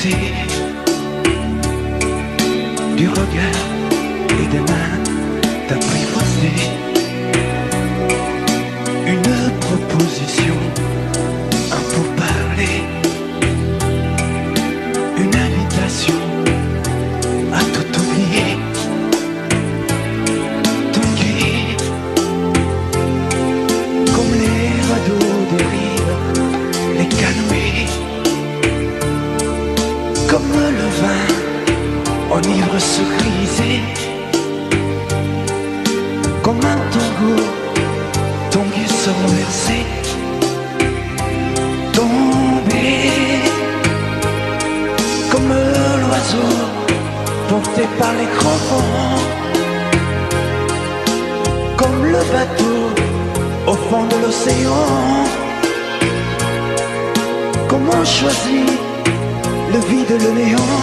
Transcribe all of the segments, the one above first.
danser, du regard et des mains t'apprivoiser. Une proposition, un pourparler, une invitation à tout oublier. Tanguer comme les radeaux des rives, les canoës, comme le vin enivre se griser, comme un tango tanguer se renverser, tomber comme l'oiseau porté par les grands vents, comme le bateau au fond de l'océan. Comment choisir le vide, le néant?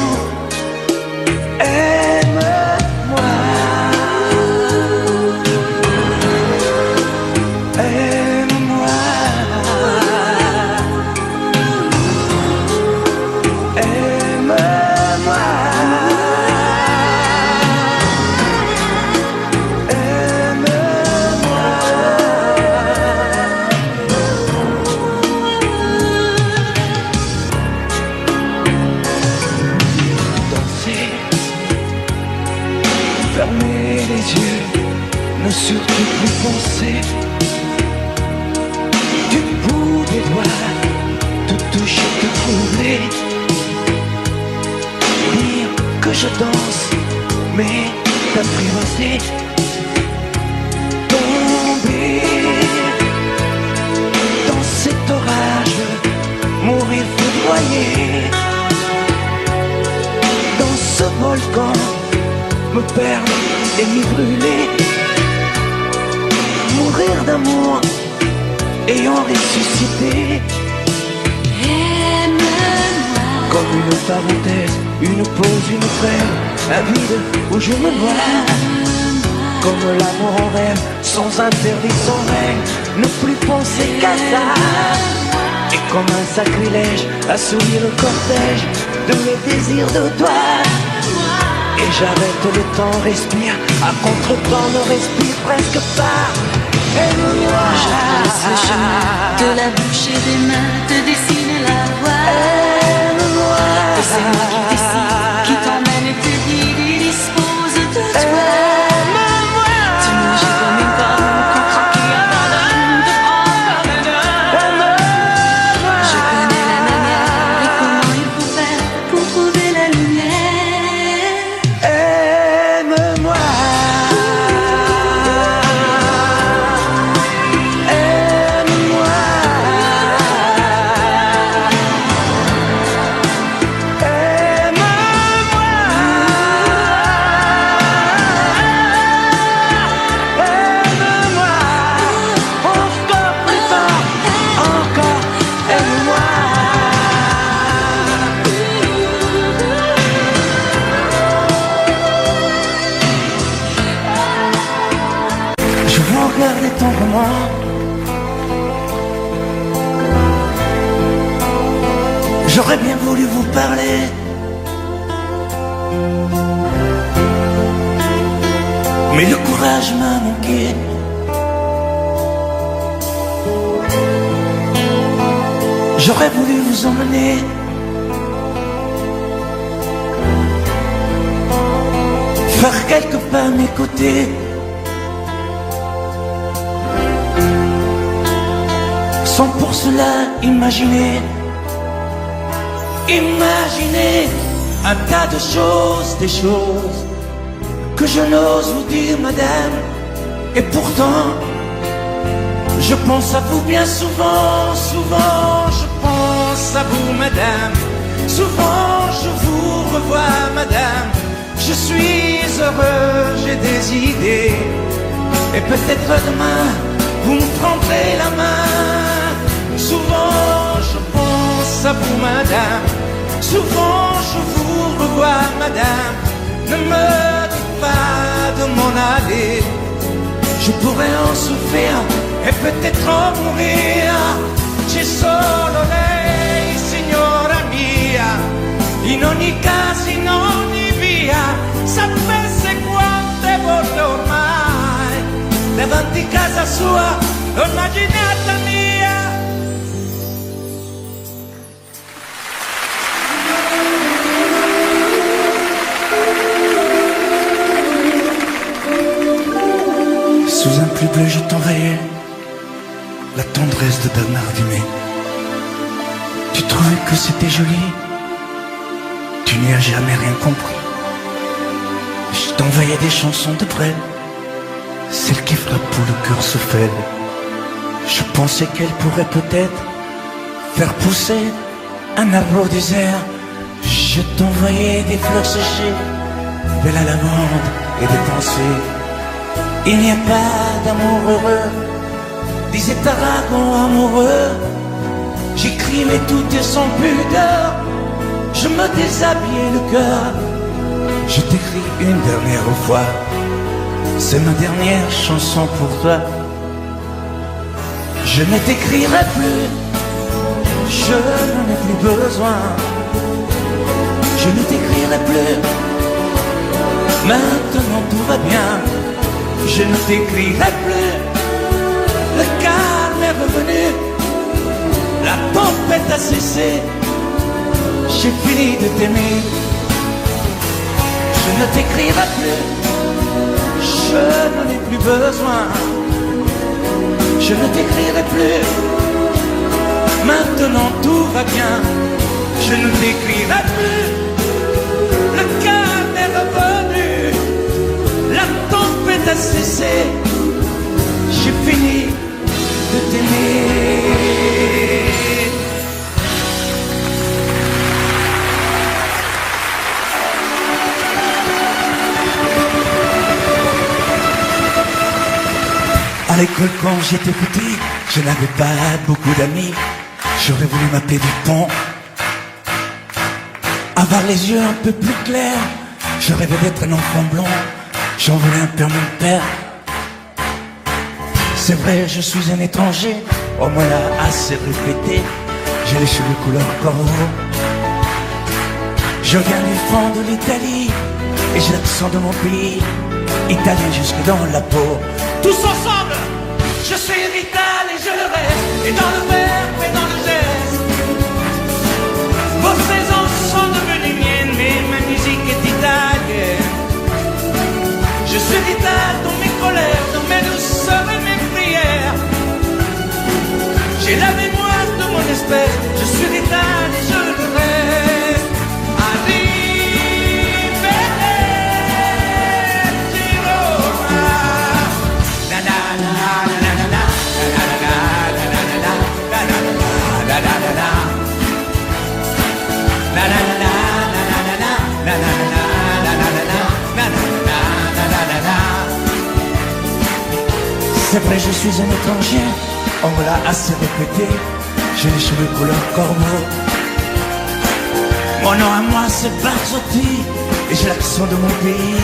Aime-moi, aime-moi, aime-moi, aime-moi. Danser, fermer les yeux, ne surtout plus penser. Du bout des doigts, tout toucher, te troubler. Dire que je danse, mais t'apprivoiser. Tomber dans cet orage, mourir foudroyé. Dans ce volcan, me perdre et m'y brûler. Mourir d'amour et en ressusciter. Aime-moi Comme une parenthèse, une pause, une trêve, un vide où je me noie. Comme l'amour en rêve, sans interdit, sans règle, ne plus penser qu'à ça. Et comme un sacrilège, assouvir le cortège de mes désirs de toi. Et j'arrête le temps, respire, à contre-temps, ne respire presque pas. Aime-moi. Je trace le chemin de la bouche et des mains, te dessine la voie. Aime-moi. Que c'est moi qui décide, qui t'emmène et te guide et dispose de toi. Aime-moi. Tu me jettes comme une pomme, contraquée avant de prendre le nord. Je connais la manière et comment il faut faire pour trouver la lumière. Aime-moi. Aime-moi. Aime-moi. Encore plus fort. Encore. Aime-moi. Je vous regardais tendrement. J'aurais bien voulu vous parler, mais le courage m'a manqué. J'aurais voulu vous emmener faire quelques pas à mes côtés, sans pour cela imaginer un tas de choses, des choses que je n'ose vous dire, madame. Et pourtant, je pense à vous bien souvent, souvent je pense à vous, madame. Souvent je vous revois, madame. Je suis heureux, j'ai des idées, et peut-être demain vous me prendrez la main. Souvent je pense à vous, madame. Souvent je vous revois, madame. Ne me dites pas de m'en aller, je pourrais en souffrir e peut-être mourir. Ci solo lei, signora mia, in sua, l'ho immaginata mia. Sous un pluie bleu, je t'envoyais la tendresse de Bernard Dumay. Tu trouvais que c'était joli, tu n'y as jamais rien compris. Je t'envoyais des chansons de Brel, celles qui frappent où le cœur se fêle. Je pensais qu'elle pourrait peut-être faire pousser un arbre au désert. Je t'envoyais des fleurs séchées, de la lavande et des pensées. Il n'y a pas d'amour heureux, disait Aragon amoureux. J'écrivais tout et sans pudeur, je me déshabillais le cœur. Je t'écris une dernière fois, c'est ma dernière chanson pour toi. Je ne t'écrirai plus, je n'en ai plus besoin. Je ne t'écrirai plus, maintenant tout va bien. Je ne t'écrirai plus, le calme est revenu, la tempête a cessé, j'ai fini de t'aimer. Je ne t'écrirai plus, je n'en ai plus besoin. Je ne t'écrirai plus, maintenant tout va bien. Je ne t'écrirai plus, le calme est revenu, la tempête a cessé, j'ai fini de t'aimer. À l'école quand j'étais petit, je n'avais pas beaucoup d'amis. J'aurais voulu m'appeler Dupont, avoir les yeux un peu plus clairs. Je rêvais d'être un enfant blond, j'en voulais un peu à mon père. C'est vrai, je suis un étranger, on me l'a assez répété. J'ai les cheveux couleur corbeau, je viens du fond de l'Italie et j'ai l'accent de mon pays, italien jusque dans la peau. Tous ensemble, je suis vital et je le reste, et dans le verbe et dans le geste. Vos saisons sont devenues miennes, mais ma musique est italienne. Je suis vital dans mes colères, dans mes douceurs et mes prières. J'ai la mémoire de mon espèce, je suis vital et je le reste. C'est vrai, je suis un étranger, on me l'a assez répété. J'ai les cheveux couleur corbeau. Mon nom à moi c'est Barzotti, et j'ai l'accent de mon pays,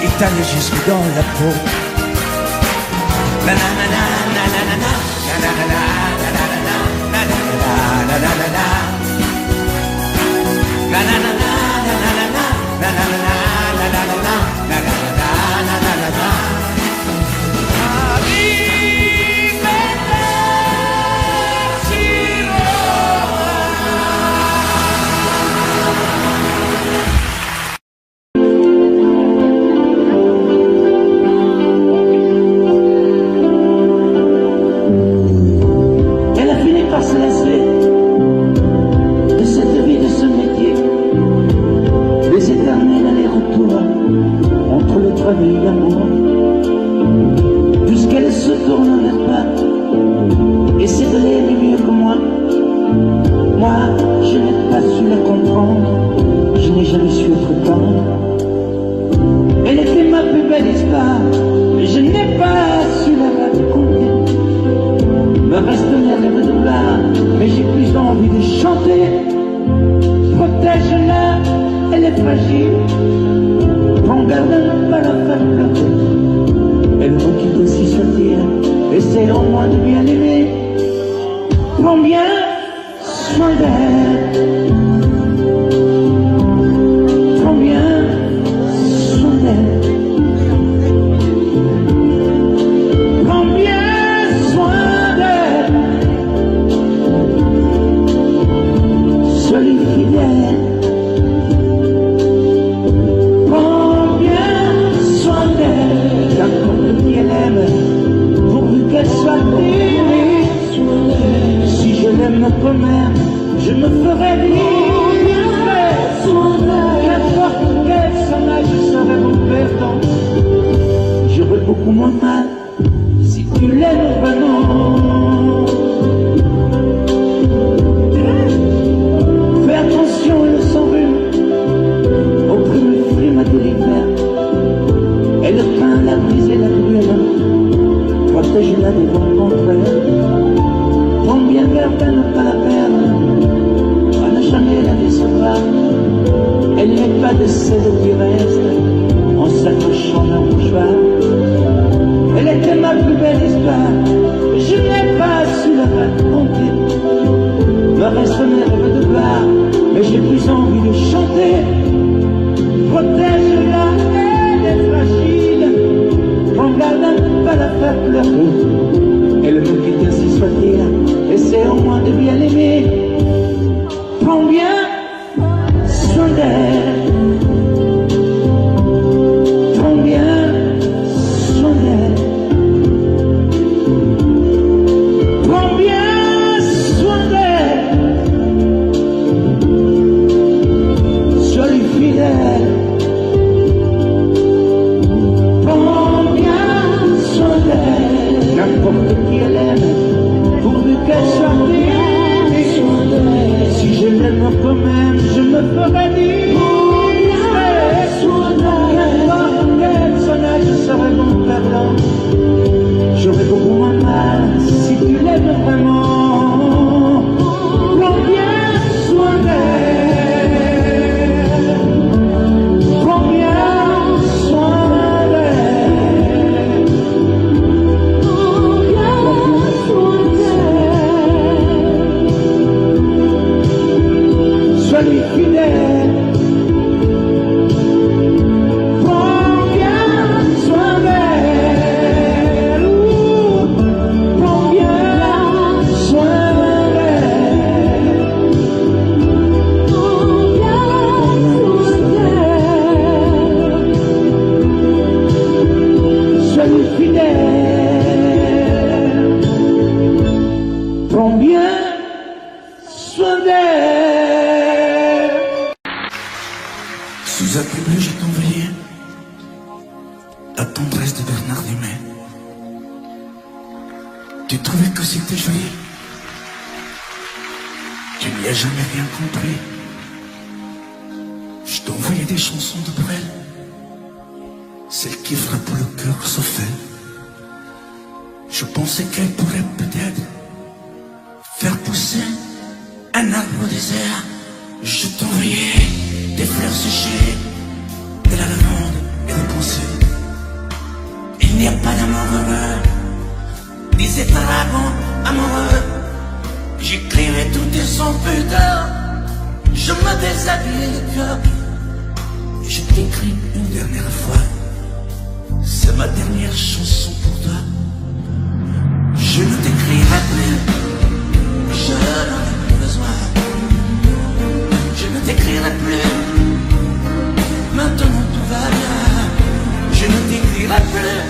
italien jusque dans la peau. La la la la la la la la la la la la la la la la. La la la la la la la la la la la la la la la la. Elle a fini par se lasser de cette vie, de ce métier, des éternels allers-retours entre le travail et l'amour, puisqu'elle se tourne vers toi et sait de l'aimer mieux que moi. Moi, je n'ai pas su la comprendre, je n'ai jamais su être tendre. Elle était ma plus belle histoire, mais je n'ai pas su la raconter. Me reste les rêves de gloire, mais j'ai plus envie de chanter. Protège-la, elle est fragile, prends garde à ne pas la faire pleurer. Elle veut qu'il aussi soit-il, essaie au moins de bien l'aimer. Prends bien soin d'elle, prends bien soin d'elle, prends bien ferai vivre. N'importe quel s'en aille, je serai mon perdant. J'aurais beaucoup moins mal si tu l'aimes vraiment. Fais attention, le sang rhume, au premier frime de l'hiver. Et le pain, la brise et la brûle, protège-la des vents contraires. Prends bien garde à ne pas la perdre, à ne jamais la décevoir. Elle n'est pas de celles qui restent en s'accrochant d'un mouchoir. Elle était ma plus belle histoire, je n'ai pas su la raconter. Me reste mes rêves de gloire, mais j'ai plus envie de chanter. Protège-la, elle est fragile, prends garde à ne pas la faire pleurer. Elle me quitte ainsi soit-il, essaie au moins de bien l'aimer. Prends bien soin d'elle, prends bien soin d'elle, prends bien soin d'elle, sois lui fidèle, prends bien soin d'elle, n'importe qui elle aime, pourvu qu'elle soit fidèle. Si je l'aime quand même, je me ferai dire. N'importe quel s'en aille, je serai mon perdant. J'aurais beaucoup moins mal si tu l'aimes vraiment. Prends bien soin d'elle, prends bien soin d'elle, prends bien soin d'elle. Sois lui fidèle. Prends bien soin d'elle. Prends bien soin d'elle. Prends bien soin d'elle. Sois lui fidèle. Prends bien soin d'elle. Sous un bleu, je t'envoyais la tendresse de Bernard Dumais. Tu trouvais que c'était joli. Tu n'y as jamais rien compris. Je t'envoyais des chansons de Brel, celles qui frappent le cœur sauf elle. Je pensais qu'elle pourrait peut-être faire pousser un arbre au désert. Je t'envoyais des fleurs séchées, de la lavande et des pensées. Il n'y a pas d'amour heureux, disait un dragon amoureux. J'écrivais tout et sans pudeur, je me déshabillais le cœur. Je t'écris une dernière fois, c'est ma dernière chanson pour toi. Je ne t'écrirai plus, je n'en ai plus besoin. Je ne t'écrirai plus, maintenant tout va bien. Je ne t'écrirai plus,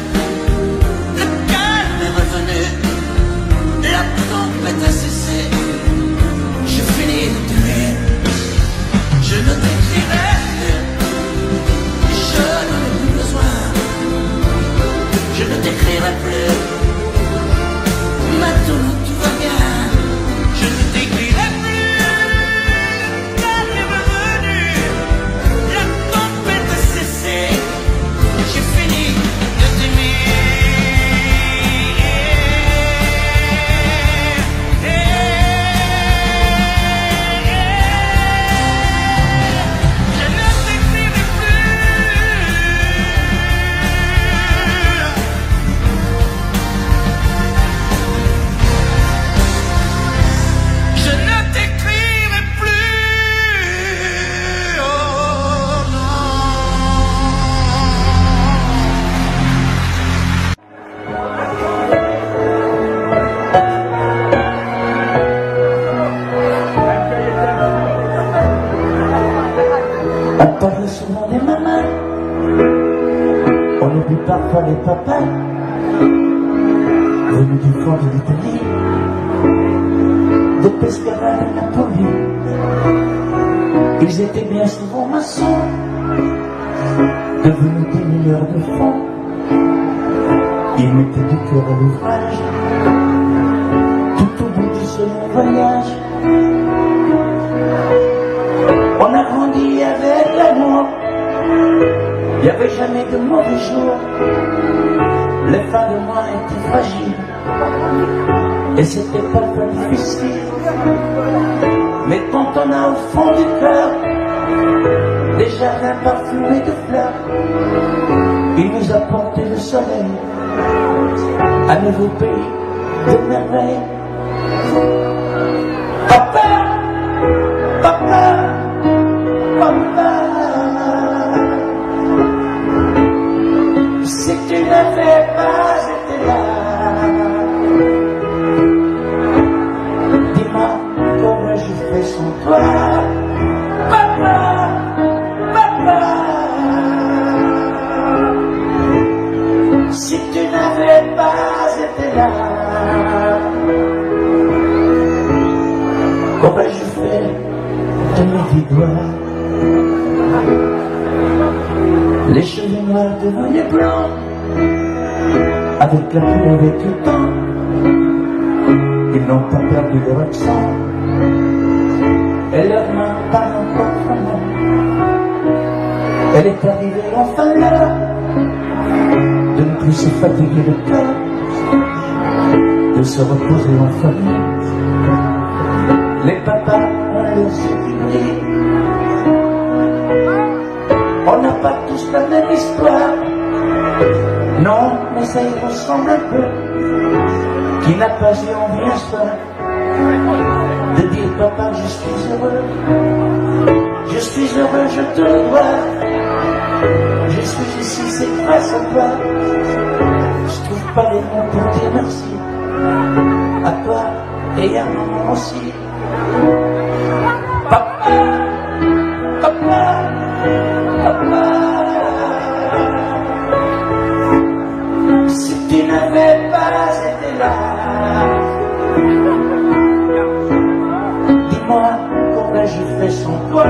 le calme est revenu, la tempête a cessé. Je finis de t'aimer, je ne t'écrirai plus, je n'en ai plus besoin. Je ne t'écrirai plus, maintenant tout va bien. Je ne t'écrirai plus. On parle souvent des mamans, on oublie parfois les papas, venus du fond de l'Italie, de Pescara à Napoli, Ils étaient bien souvent maçons, devenus des mineurs de fond. Ils mettaient du cœur à l'ouvrage, tout au bout de ce long voyage. On a grandi avec l'amour, il n'y avait jamais de mauvais jours. Les fins de mois étaient fragiles, et c'était parfois difficile. Mais quand on a au fond du cœur des jardins parfumés de fleurs, il nous a porté le soleil, un nouveau pays de merveilles. Papa, papa, papa, si tu n'avais pas été là, dis-moi comment je fais sans toi. Papa, papa, si tu n'avais pas été là, qu'aurais-je fait de mes 10 doigts? Les cheveux noirs devenaient blancs, avec la pluie, avec le temps. Ils n'ont pas perdu leur accent, et leurs mains parlent encore vraiment. Elle est arrivée enfin l'heure de ne plus se fatiguer le cœur, de se reposer en famille. Les papas ont leur sécurité. On n'a pas tous la même histoire, non, mais ça y ressemble un peu. Qui n'a pas eu envie un soir de dire papa, je suis heureux, je te le dois. Je suis ici, c'est grâce à toi. Je trouve pas les mots pour dire merci à toi et à maman aussi. Papa, papa, papa, si tu n'avais pas été là, dis-moi qu'aurais-je fait sans toi.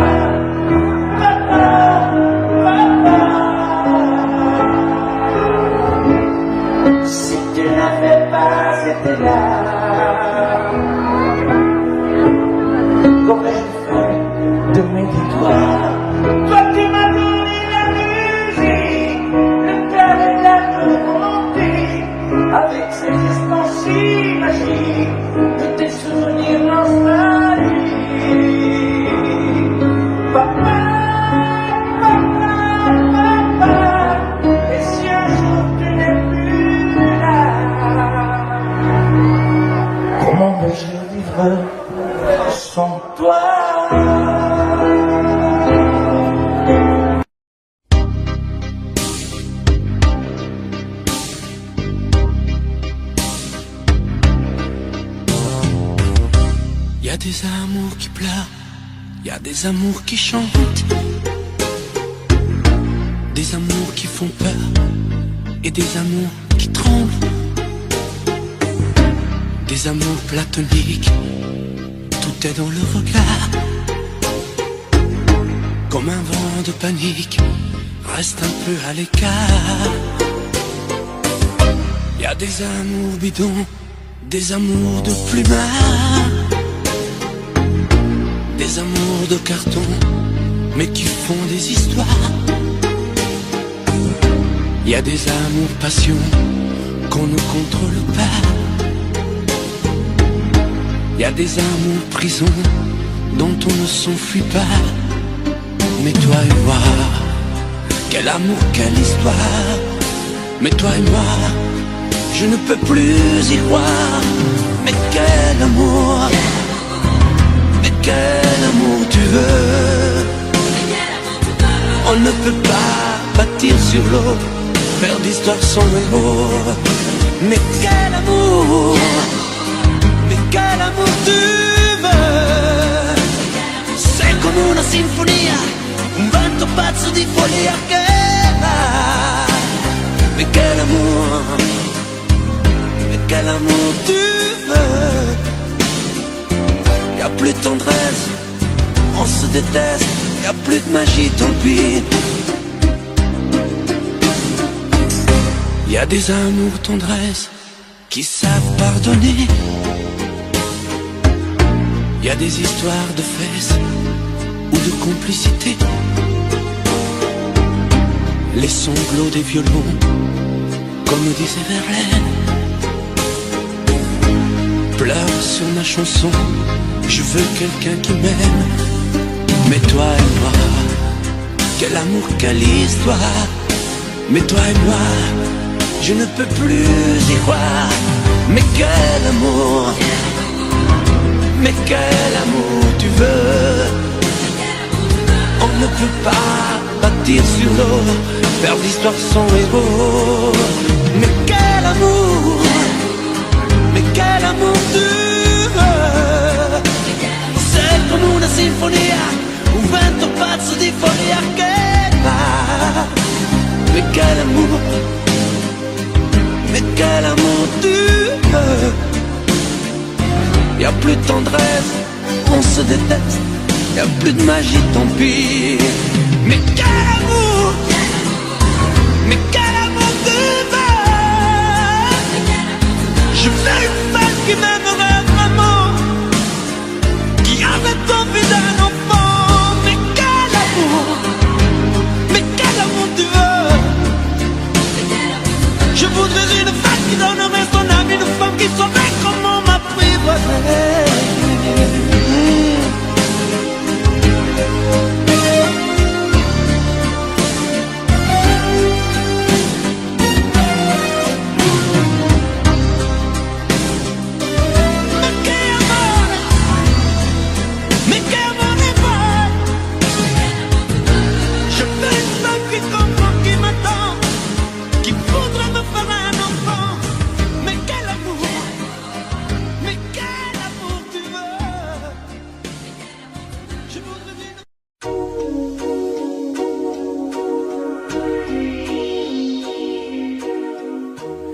Papa, papa, si tu n'avais pas été là, qu'aurais-je fait de mes 10 doigts? Toi qui m'as donné la musique, le cœur et la volonté, avec ces instants si magiques de tes souvenirs nostalgiques. Papa, papa, papa, et si un jour tu n'es plus là, comment vais-je vivre sans toi? Y a des amours qui pleurent, y a des amours qui chantent, des amours qui font peur et des amours qui tremblent, des amours platoniques, tout est dans le regard. Comme un vent de panique, reste un peu à l'écart. Y a des amours bidons, des amours de plumard, des amours de carton, mais qui font des histoires. Y a des amours passion qu'on ne contrôle pas. Y a des amours prison dont on ne s'enfuit pas. Mais toi et moi, quel amour, quelle histoire. Mais toi et moi, je ne peux plus y croire. Mais quel amour, mais quel amour tu veux. On ne peut pas bâtir sur l'eau, faire d'histoire sans héros. Mais quel amour, mais quel amour tu veux. Sei come una sinfonia, un vento pazzo di follia che va. Mais quel amour tu veux. Y'a plus de tendresse, on se déteste, y a plus de magie, tant pis. Y a des amours tendresse qui savent pardonner. Y a des histoires de fesses ou de complicité. Les sanglots des violons, comme disait Verlaine. Pleure sur ma chanson, je veux quelqu'un qui m'aime. Mais toi et moi, quel amour, quelle histoire. Mais toi et moi, je ne peux plus y croire. Mais quel amour, mais quel amour tu veux. On ne peut pas bâtir sur l'eau, faire l'histoire sans héros. Mais quel amour, mais quel amour tu veux. C'est come una sinfonia, un vento pazzo di follia che va. Mais quel amour, mais quel amour tu veux. Y a plus de tendresse, on se déteste. Y a plus de magie, tant pis. Mais quel amour, mais quel amour tu veux. Je veux une femme qui m'aimerait vraiment, qui avait envie d'un enfant. Mais quel amour, mais quel amour tu veux. Je voudrais une femme qui donnerait son âme, une femme qui saurait comment m'apprivoiser.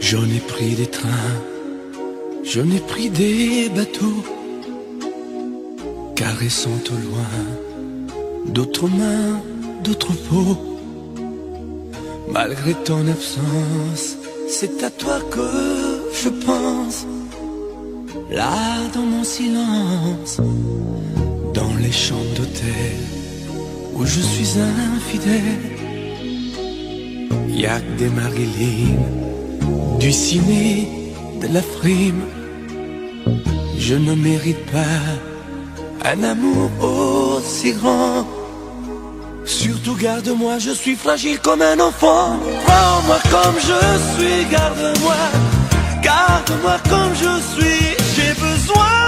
J'en ai pris des trains, j'en ai pris des bateaux, caressant au loin d'autres mains, d'autres peaux. Malgré ton absence, c'est à toi que je pense. Là dans mon silence, dans les chambres d'hôtel où je suis infidèle, y a que des Marilyn, du ciné, de la frime. Je ne mérite pas un amour aussi grand. Surtout garde-moi, je suis fragile comme un enfant. Prends-moi comme je suis, garde-moi. Garde-moi comme je suis, j'ai besoin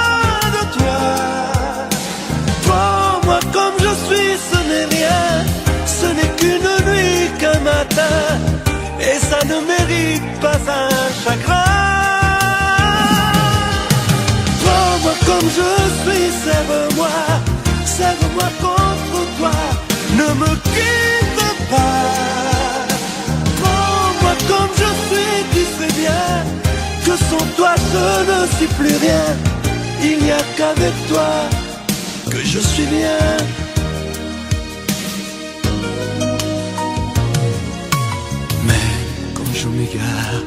de toi. Prends-moi comme je suis, ce n'est rien. Ce n'est qu'une nuit, qu'un matin. Et ça ne mérite pas un chagrin. Prends-moi comme je suis, serre-moi. Serre-moi contre toi. Ne me quitte pas. Prends-moi comme je suis, tu sais bien que sans toi je ne suis plus rien. Il n'y a qu'avec toi que je suis bien. Mais quand je m'égare,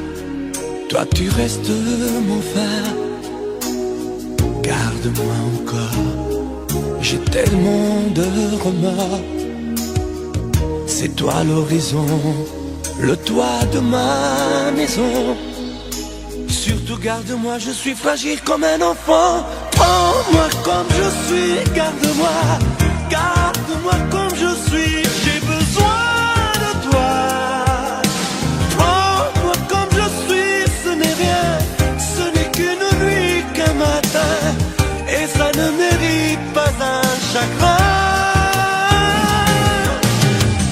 toi tu restes mon phare. Garde-moi encore, j'ai tellement de remords. C'est toi l'horizon, le toit de ma maison. Surtout garde-moi, je suis fragile comme un enfant. Prends-moi comme je suis, garde-moi. Garde-moi comme je suis, j'ai besoin de toi. Prends-moi comme je suis, ce n'est rien. Ce n'est qu'une nuit, qu'un matin. Et ça ne mérite pas un chagrin.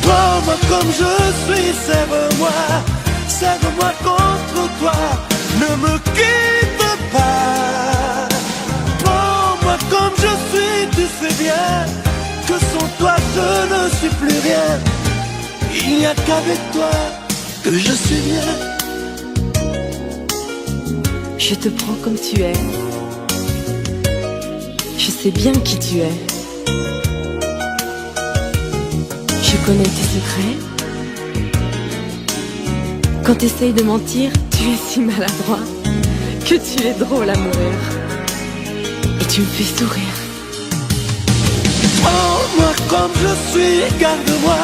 Prends-moi comme je suis, serre-moi. Serre-moi contre toi. Ne me quitte pas. Prends-moi comme je suis, tu sais bien que sans toi je ne suis plus rien. Il n'y a qu'avec toi que je suis bien. Je te prends comme tu es. Je sais bien qui tu es. Je connais tes secrets. Quand t'essayes de mentir, tu es si maladroit que tu es drôle à mourir. Et tu me fais sourire. Prends-moi comme je suis, garde-moi,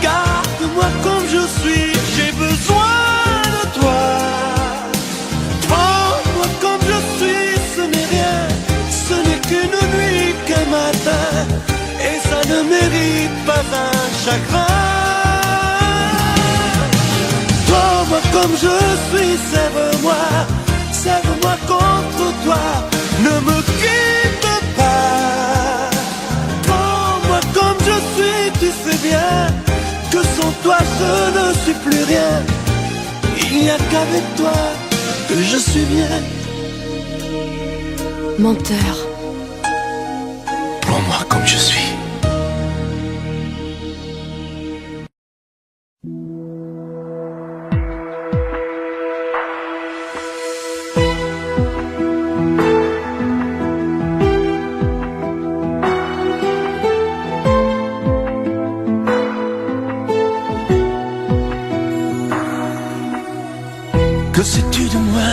garde-moi comme je suis, j'ai besoin de toi. Prends-moi comme je suis, ce n'est rien, ce n'est qu'une nuit, qu'un matin, et ça ne mérite pas un chagrin. Prends-moi comme je suis, serre-moi, serre-moi contre toi, ne me quitte pas. Prends-moi comme je suis, tu sais bien que sans toi je ne suis plus rien. Il n'y a qu'avec toi que je suis bien. Menteur. Prends-moi comme je suis. Que sais-tu de moi,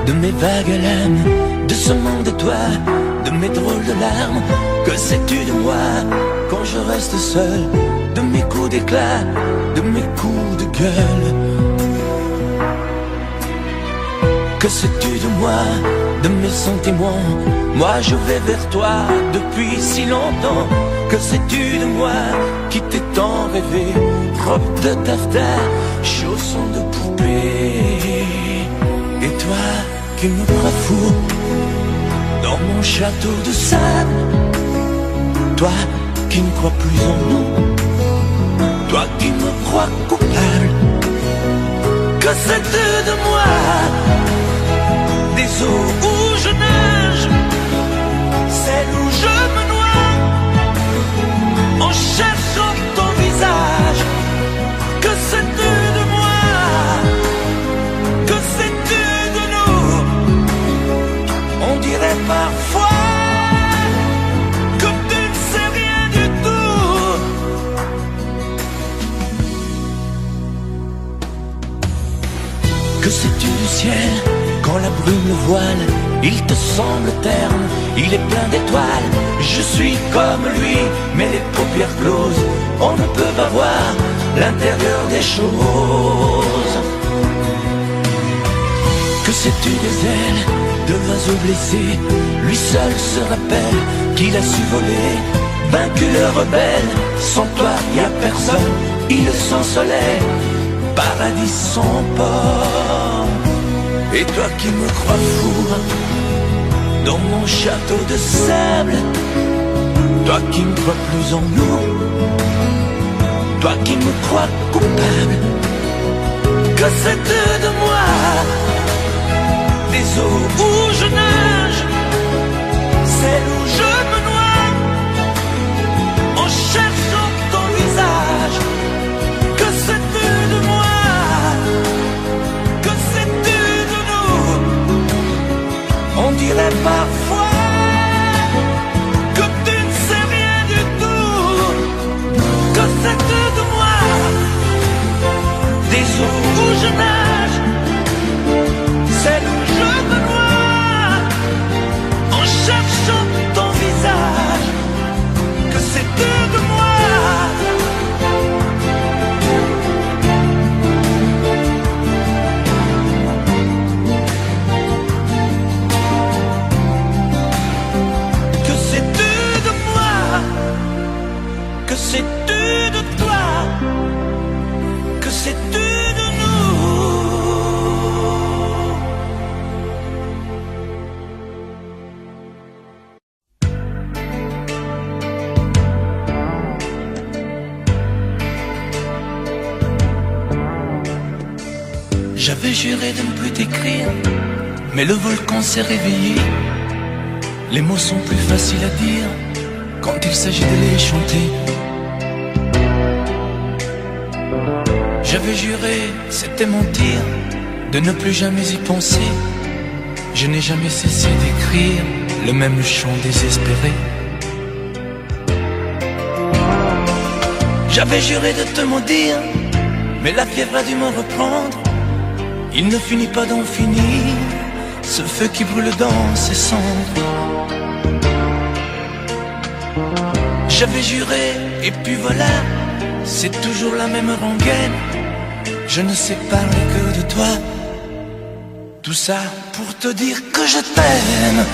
de mes vagues lames, de ce monde de toi, de mes drôles de larmes? Que sais-tu de moi quand je reste seul, de mes coups d'éclat, de mes coups de gueule? Que sais-tu de moi, de mes sentiments? Moi je vais vers toi depuis si longtemps. Que sais-tu de moi qui t'ai tant rêvé? Robe de taffetas, chaussons de poupée. Et toi qui me crois fou dans mon château de sable, toi qui ne crois plus en nous, toi qui me crois coupable. Que sais-tu de moi, des eaux où je nage, celles où je me noie, en cherchant ton visage? Que sais-tu de moi, que sais-tu de nous? On dirait parfois que tu ne sais rien du tout. Que sais-tu du ciel quand la brume le voile? Il te semble terne, il est plein d'étoiles. Je suis comme lui, mais les paupières closes, on ne peut pas voir l'intérieur des choses. Que sais-tu des ailes de l'oiseau blessé? Lui seul se rappelle qu'il a su voler, vaincu le rebelle. Sans toi y a personne, île sans soleil, paradis sans port. Et toi qui me crois fou dans mon château de sable, toi qui ne crois plus en nous, toi qui me crois coupable. Que sais-tu de moi, des eaux où je nage, celles où je me noie, en cherchant ton visage? Que sais-tu de moi, que sais-tu de nous? On dirait parfois que tu ne sais rien du tout. Que sais-tu de moi, des eaux où je nage, celles où je me noie, en cherchant ton visage? Que sais-tu de moi? Que sais-tu de moi? Que sais-tu de toi? Que sais-tu de nous? J'avais juré de ne plus t'écrire, mais le volcan s'est réveillé. Les mots sont plus faciles à dire quand il s'agit de les chanter. J'avais juré, c'était mentir, de ne plus jamais y penser. Je n'ai jamais cessé d'écrire le même chant désespéré. J'avais juré de te maudire, mais la fièvre a dû me reprendre. Il ne finit pas d'en finir, ce feu qui brûle dans ses cendres. J'avais juré, et puis voilà, c'est toujours la même rengaine. Je ne sais parler que de toi. Tout ça pour te dire que je t'aime.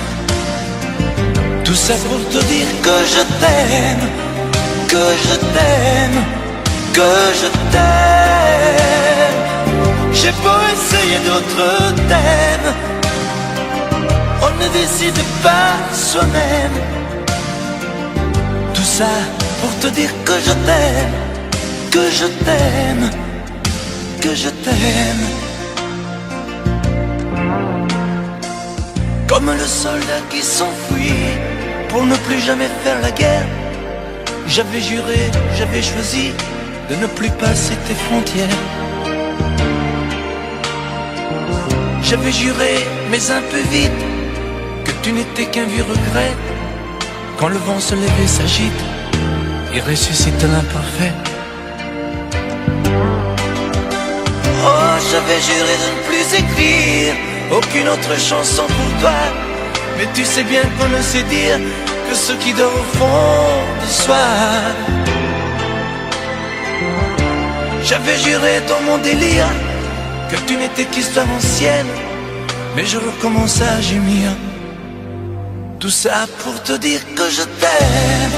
Tout ça pour te dire que je t'aime. Que je t'aime. Que je t'aime. J'ai beau essayer d'autres thèmes, on ne décide pas soi-même. Tout ça pour te dire que je t'aime. Que je t'aime. Que je t'aime. Comme le soldat qui s'enfuit pour ne plus jamais faire la guerre. J'avais juré, j'avais choisi de ne plus passer tes frontières. J'avais juré, mais un peu vite, que tu n'étais qu'un vieux regret. Quand le vent se lève et s'agite, il ressuscite l'imparfait. Oh, j'avais juré de ne plus écrire aucune autre chanson pour toi. Mais tu sais bien qu'on ne sait dire que ce qui dort au fond du soir. J'avais juré dans mon délire que tu n'étais qu'histoire ancienne, mais je recommence à gémir. Tout ça pour te dire que je t'aime.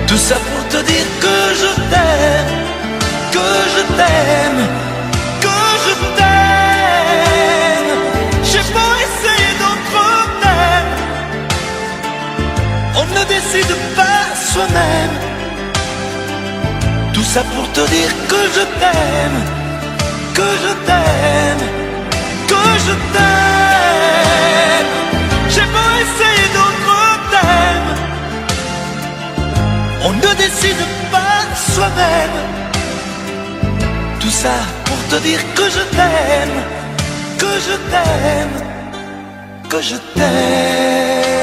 Tout ça pour te dire que je t'aime. Que je t'aime. Que je t'aime. J'ai beau essayer d'autres thèmes, on ne décide pas soi-même. Tout ça pour te dire que je t'aime. Que je t'aime. Que je t'aime. J'ai beau essayer d'autres thèmes, on ne décide pas soi-même. Tout ça pour te dire que je t'aime. Que je t'aime. Que je t'aime.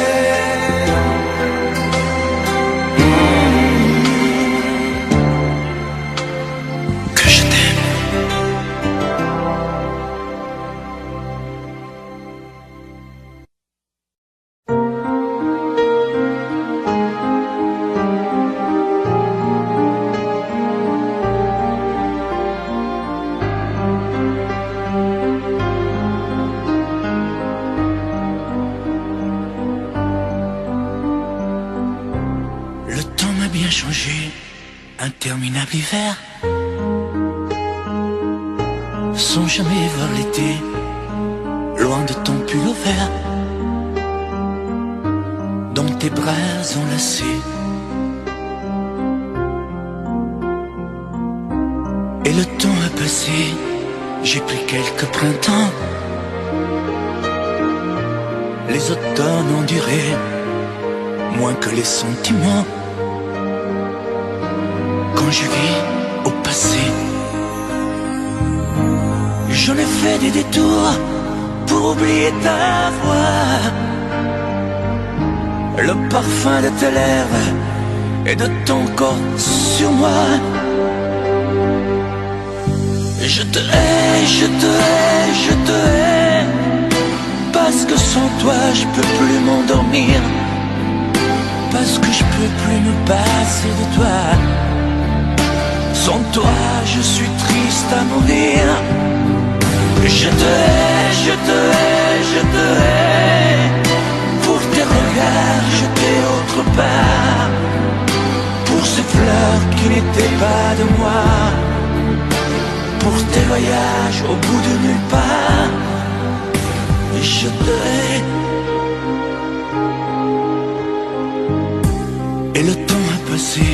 Que je t'aime. Interminable hiver, sans jamais voir l'été, loin de ton pull au vert, dans tes bras enlacés. Et le temps a passé, j'ai pris quelques printemps. Les automnes ont duré moins que les sentiments. Quand je vis au passé, j'en ai fait des détours pour oublier ta voix, le parfum de tes lèvres et de ton corps sur moi. Je te hais, je te hais, je te hais, parce que sans toi je peux plus m'endormir, parce que je peux plus me passer de toi. Sans toi, je suis triste à mourir. Je te hais, je te hais, je te hais, pour tes regards jetés autre part, pour ces fleurs qui n'étaient pas de moi, pour tes voyages au bout de nulle part. Je te hais. Et le temps a passé,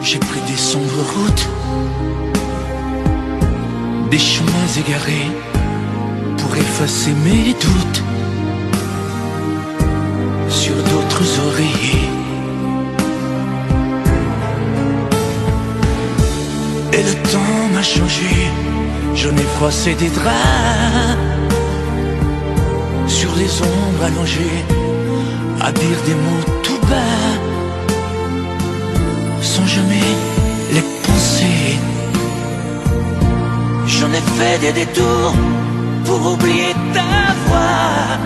j'ai pris des sombres routes, des chemins égarés pour effacer mes doutes sur d'autres oreillers. Et le temps m'a changé, j'en ai froissé des draps sur les ombres allongées, à dire des mots tout bas, sans jamais fait des détours pour oublier ta voix,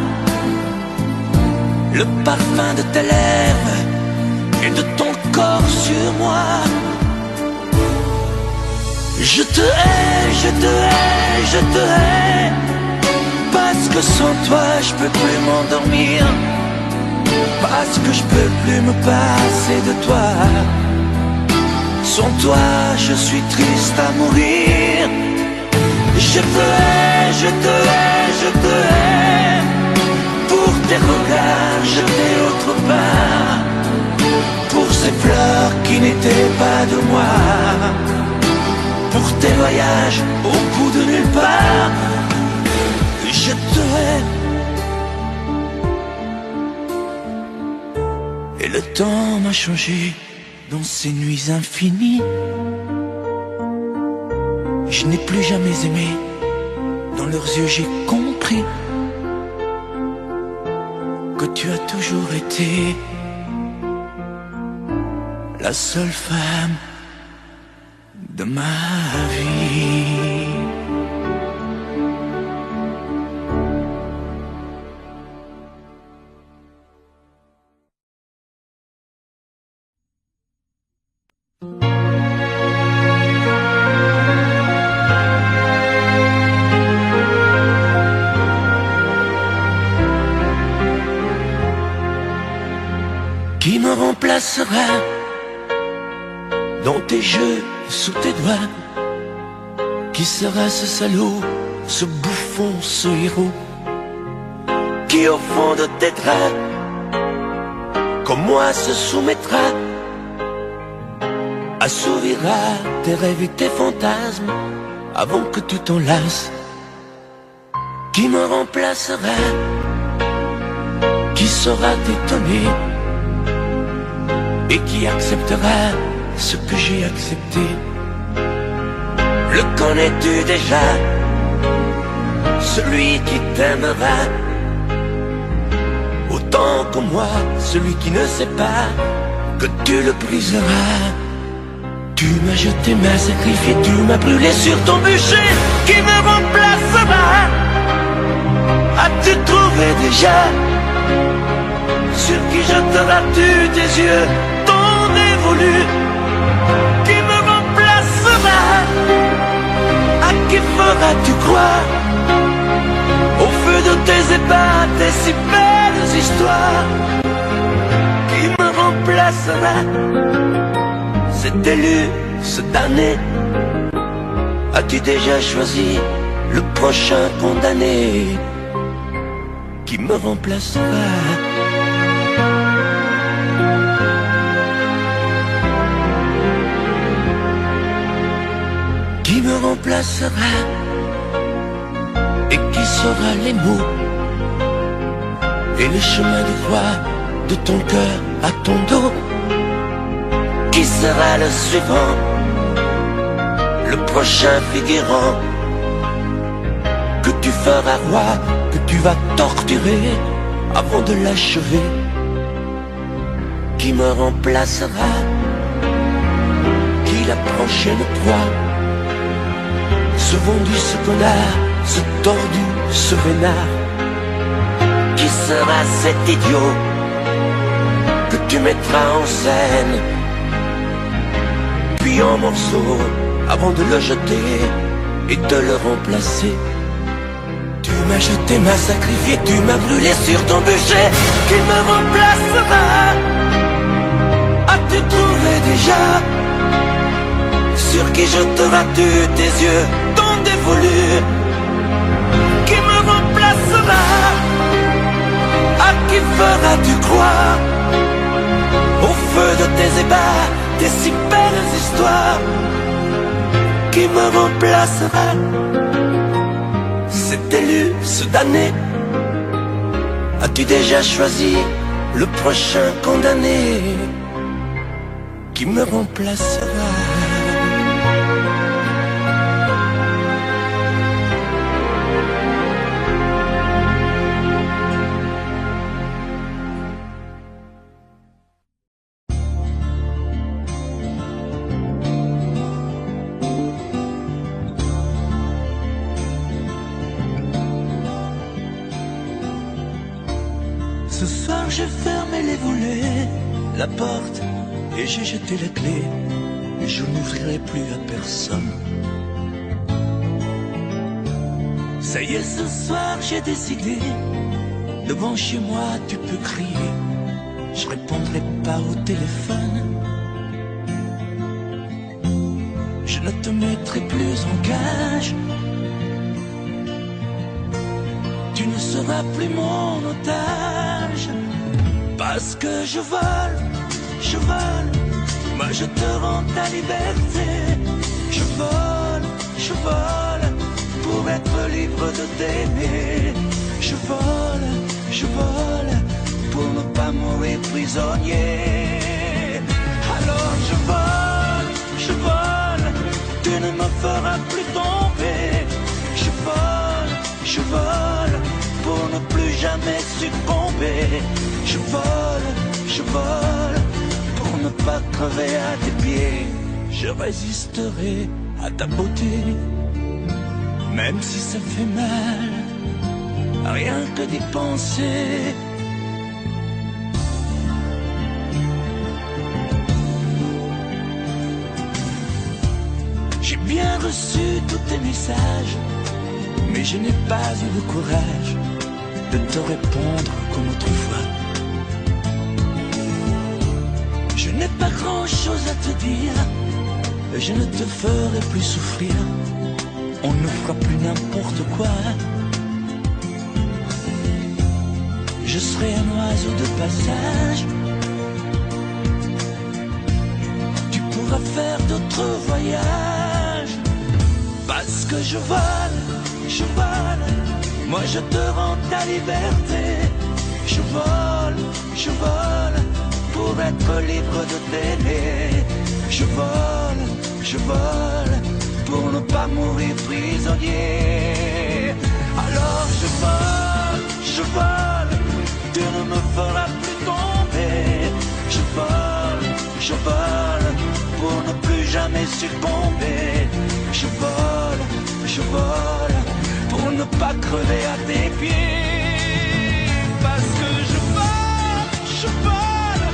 le parfum de tes lèvres et de ton corps sur moi. Je te hais, je te hais, je te hais, parce que sans toi je peux plus m'endormir, parce que je peux plus me passer de toi. Sans toi je suis triste à mourir. Je te hais, je te hais, je te hais, pour tes regards jetés autre part, pour ces fleurs qui n'étaient pas de moi, pour tes voyages au bout de nulle part. Je te hais. Et le temps m'a changé dans ces nuits infinies. Je n'ai plus jamais aimé, dans leurs yeux j'ai compris que tu as toujours été la seule femme de ma vie. Qui me remplacera dans tes jeux, sous tes doigts? Qui sera ce salaud, ce bouffon, ce héros, qui au fond de tes draps, comme moi, se soumettra, assouvira tes rêves et tes fantasmes avant que tu t'en lasses? Qui me remplacera? Qui saura t'étonner et qui acceptera ce que j'ai accepté? Le connais-tu déjà, celui qui t'aimera autant que moi, celui qui ne sait pas que tu le briseras? Tu m'as jeté, m'as sacrifié, tu m'as brûlé sur ton bûcher. Qui me remplacera? As-tu trouvé déjà sur qui jetteras-tu tes yeux, ton dévolu? Qui me remplacera? À qui feras-tu croire au feu de tes ébats, tes si belles histoires? Qui me remplacera? Cet élu, ce damné, as-tu déjà choisi le prochain condamné? Qui me remplacera? Qui me remplacera et qui saura les mots et le chemin de croix de ton cœur à ton dos? Qui sera le suivant, le prochain figurant que tu feras roi, que tu vas torturer avant de l'achever? Qui me remplacera? Qui la prochaine proie? Ce vendu, ce connard, ce tordu, ce vénard? Qui sera cet idiot que tu mettras en scène, puis en morceaux, avant de le jeter et de le remplacer? Tu m'as jeté, m'as sacrifié, tu m'as brûlé sur ton bûcher. Qui me remplacera? As-tu trouvé déjà sur qui jetteras-tu tes yeux, ton dévolu? Qui me remplacera? À qui feras-tu croire au feu de tes ébats, tes si belles histoires? Qui me remplacera? Cet élu, ce damné, as-tu déjà choisi le prochain condamné? Qui me remplacera? j'ai fermé les volets, la porte, et j'ai jeté la clé. Et je n'ouvrirai plus à personne. Ça y est, ce soir j'ai décidé. Devant chez moi tu peux crier, je répondrai pas au téléphone. Je ne te mettrai plus en cage. Tu ne seras plus mon otage. Parce que je vole, moi je te rends ta liberté. Je vole, pour être libre de t'aimer. Je vole, pour ne pas mourir prisonnier. Alors je vole, tu ne me feras plus tomber. Je vole, pour ne plus jamais succomber. Je vole, pour ne pas crever à tes pieds. Je résisterai à ta beauté, même si ça fait mal, rien que d'y penser. J'ai bien reçu tous tes messages, mais je n'ai pas eu le courage de te répondre comme autrefois. Je n'ai pas grand-chose à te dire, je ne te ferai plus souffrir. On ne fera plus n'importe quoi. Je serai un oiseau de passage. Tu pourras faire d'autres voyages. Parce que je vole, moi je te rends ta liberté. Je vole, pour être libre de t'aimer. Je vole, pour ne pas mourir prisonnier. Alors je vole, tu ne me feras plus tomber. Je vole, pour ne plus jamais succomber. Je vole, pour ne pas crever à tes pieds. Parce que je vole,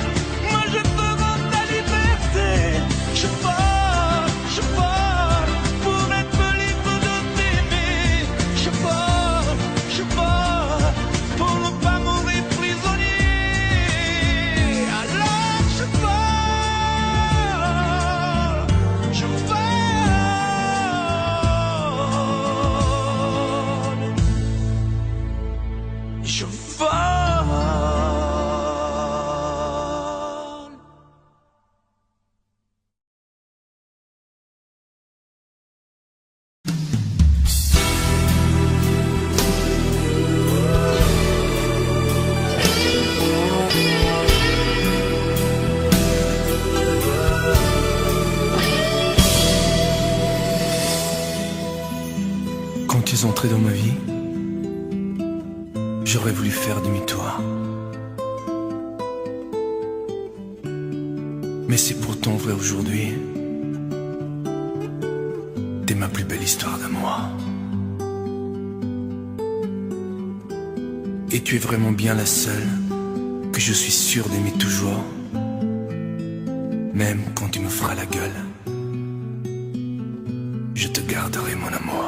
moi je te rends ta liberté. Je vole, pour être libre de t'aimer. Je vole, pour ne pas mourir prisonnier. Alors je vole, je vole. Quand tu es entré dans ma vie, j'aurais voulu faire demi-tour. Mais c'est pourtant vrai aujourd'hui. T'es ma plus belle histoire d'amour. Et tu es vraiment bien la seule que je suis sûr d'aimer toujours. Même quand tu me feras la gueule, je te garderai mon amour.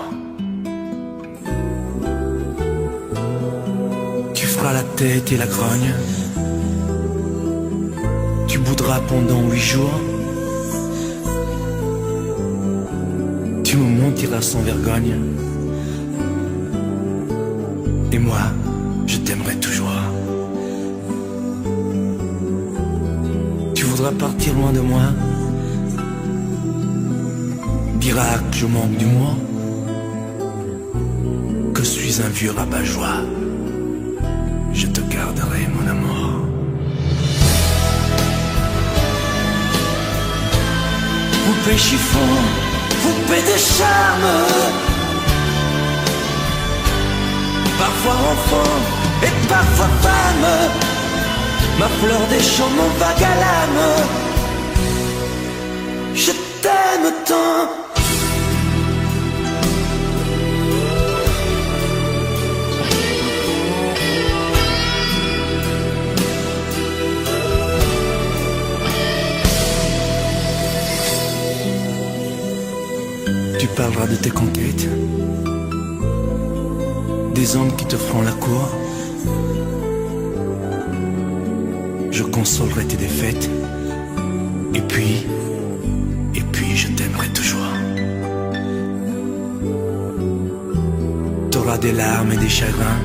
Tu feras la tête et la grogne. Tu boudras pendant 8 jours. Tu me mentiras sans vergogne. Et moi, je t'aimerai toujours. Tu voudras partir loin de moi. Diras que je manque d'humour, que je suis un vieux rabat-joie. Je te garderai mon amour. Poupée chiffon, poupée de charme, parfois enfant et parfois femme, ma fleur des champs, mon vague à l'âme. Je t'aime tant. parleras de tes conquêtes, des hommes qui te feront la cour. Je consolerai tes défaites, et puis je t'aimerai toujours. T'auras des larmes et des chagrins,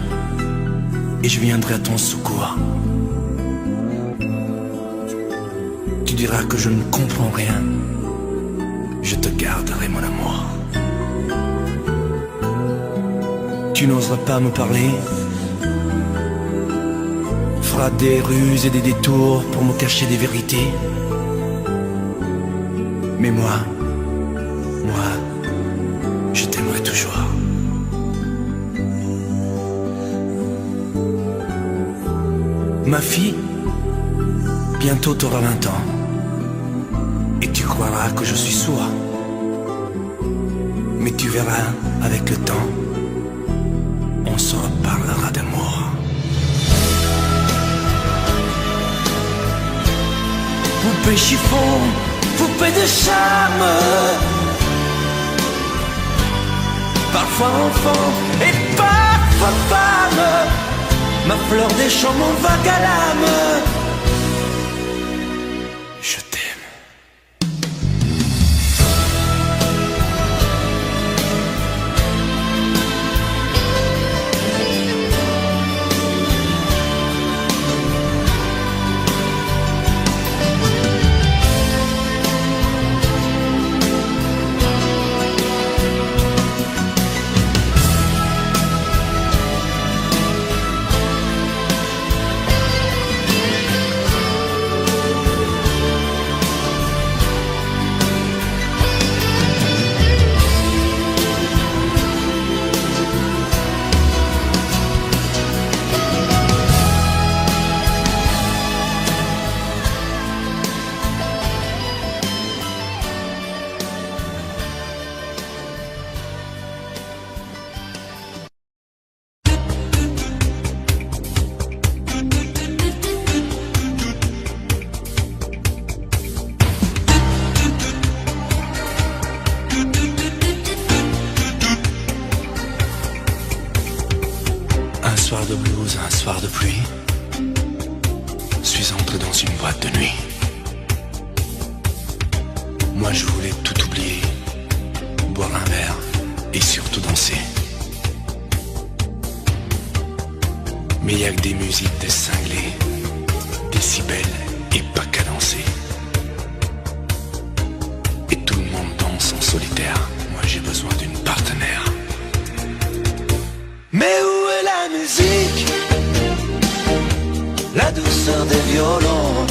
et je viendrai à ton secours. Tu diras que je ne comprends rien, je te garderai mon amour. Tu n'oseras pas me parler, feras des ruses et des détours pour me cacher des vérités. Mais moi, je t'aimerai toujours. Ma fille, bientôt t'auras 20 ans, et tu croiras que je suis sourd. Mais tu verras, avec le temps, on se reparlera d'amour. Poupée chiffon, poupée de charme, parfois enfant et parfois femme, ma fleur des champs, mon vague à l'âme. Je t'aime. Un soir de blues, un soir de pluie, suis entré dans une boîte de nuit. Moi je voulais tout oublier, boire un verre et surtout danser. Mais y a que des musiques, des cinglés, des si belles et pas qu'à danser. Et tout le monde danse en solitaire, moi j'ai besoin d'une partenaire. Mais où est la musique, la douceur des violons,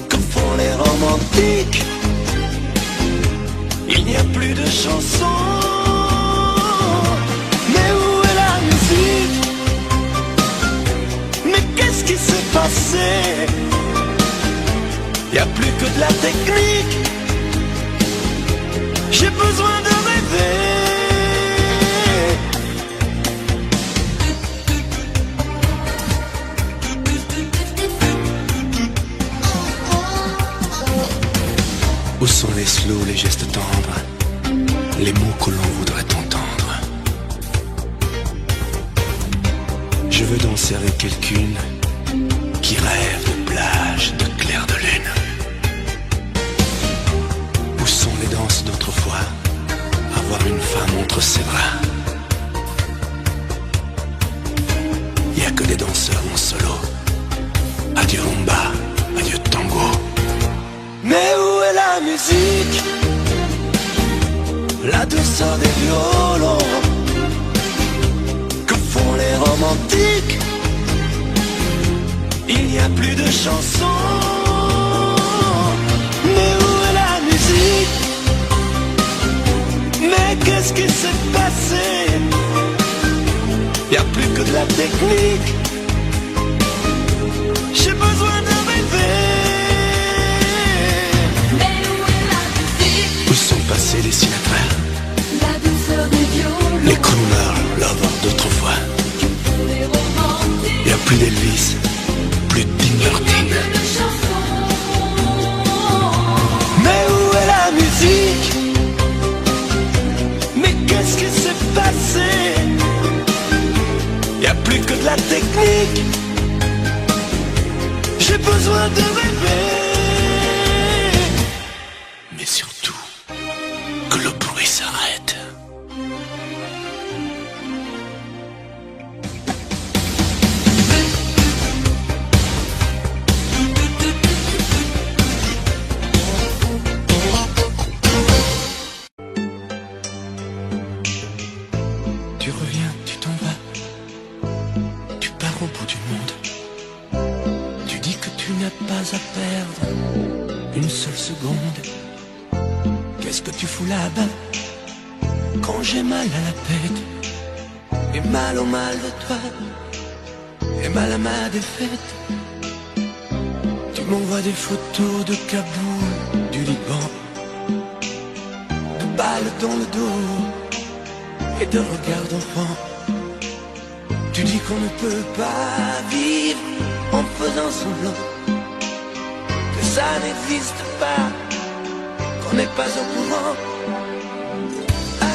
que font les romantiques? Il n'y a plus de chansons. Mais où est la musique? Mais qu'est-ce qui s'est passé? Il n'y a plus que de la technique. J'ai besoin de rêver. Où sont les slows, les gestes tendres, les mots que l'on voudrait entendre? Je veux danser avec quelqu'une qui rêve de plage, de clair de lune. Où sont les danses d'autrefois, avoir une femme entre ses bras? Y a que des danseurs en solo. Adieu rumba, adieu tango. Mais où est la musique, la douceur des violons, que font les romantiques? Il n'y a plus de chansons. Mais où est la musique? Mais qu'est-ce qui s'est passé? Il n'y a plus que de la technique. J'ai besoin de rêver. Où sont passés les Sinatra, La douceur des violons, les crooners, lovers d'autrefois? Y a plus d'Elvis, plus de Dean Martin. de chansons. Mais où est la musique, besoin de rêver, mais surtout que le bruit s'arrête. Tu reviens, tu t'en vas, tu pars au bout du monde. Tu dis que tu n'as pas à perdre une seule seconde. Qu'est-ce que tu fous là-bas quand j'ai mal à la tête, et mal au mal de toi, et mal à ma défaite? Tu m'envoies des photos de Kaboul, du Liban, de balles dans le dos et de regards d'enfant. Tu dis qu'on ne peut pas vivre en faisant semblant, que ça n'existe pas, qu'on n'est pas au courant.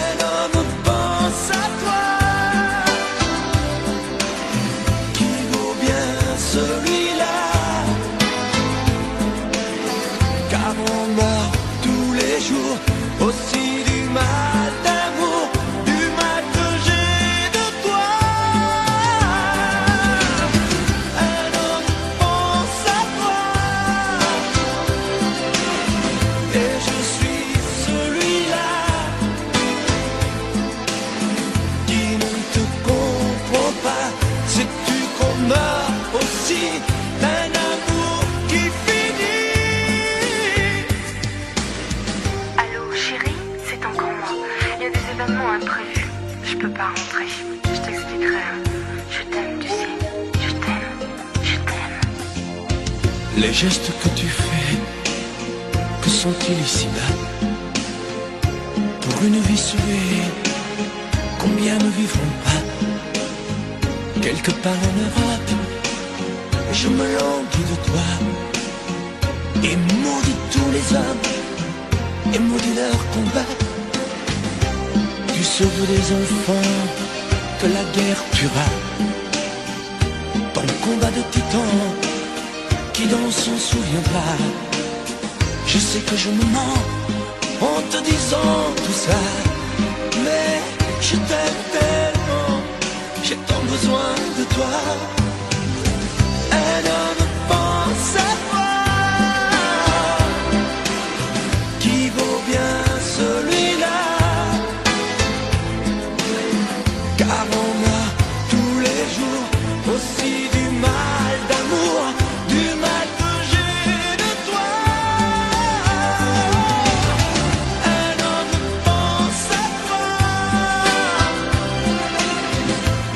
Un homme pense à toi, qui vaut bien celui-là, car on meurt tous les jours aussi du mal d'amour, du mal que j'ai de toi. Un homme pense à toi, et je suis celui-là qui ne te comprend pas. Sais-tu qu'on meurt aussi d'un amour qui finit? Allô chérie, c'est encore moi. Il y a des événements imprévus. Je peux pas rentrer. Je t'expliquerai. Je t'aime, tu sais. Je t'aime. Je t'aime. Les gestes que tu fais, que sont-ils ici-bas? Pour une vie sauvée, combien ne vivront pas? Quelque part en Europe, je me languis de toi, et maudis tous les hommes, et maudis leur combat. Tu sauves des enfants que la guerre tuera. Ton combat de titan, qui donc s'en souviendra? Je sais que je me mens en te disant tout ça, mais je t'aime tellement, j'ai tant besoin de toi. Un homme pense à toi, qui vaut bien celui-là, car on a tous les jours aussi du mal d'amour, du mal que j'ai de toi. Un homme pense à toi,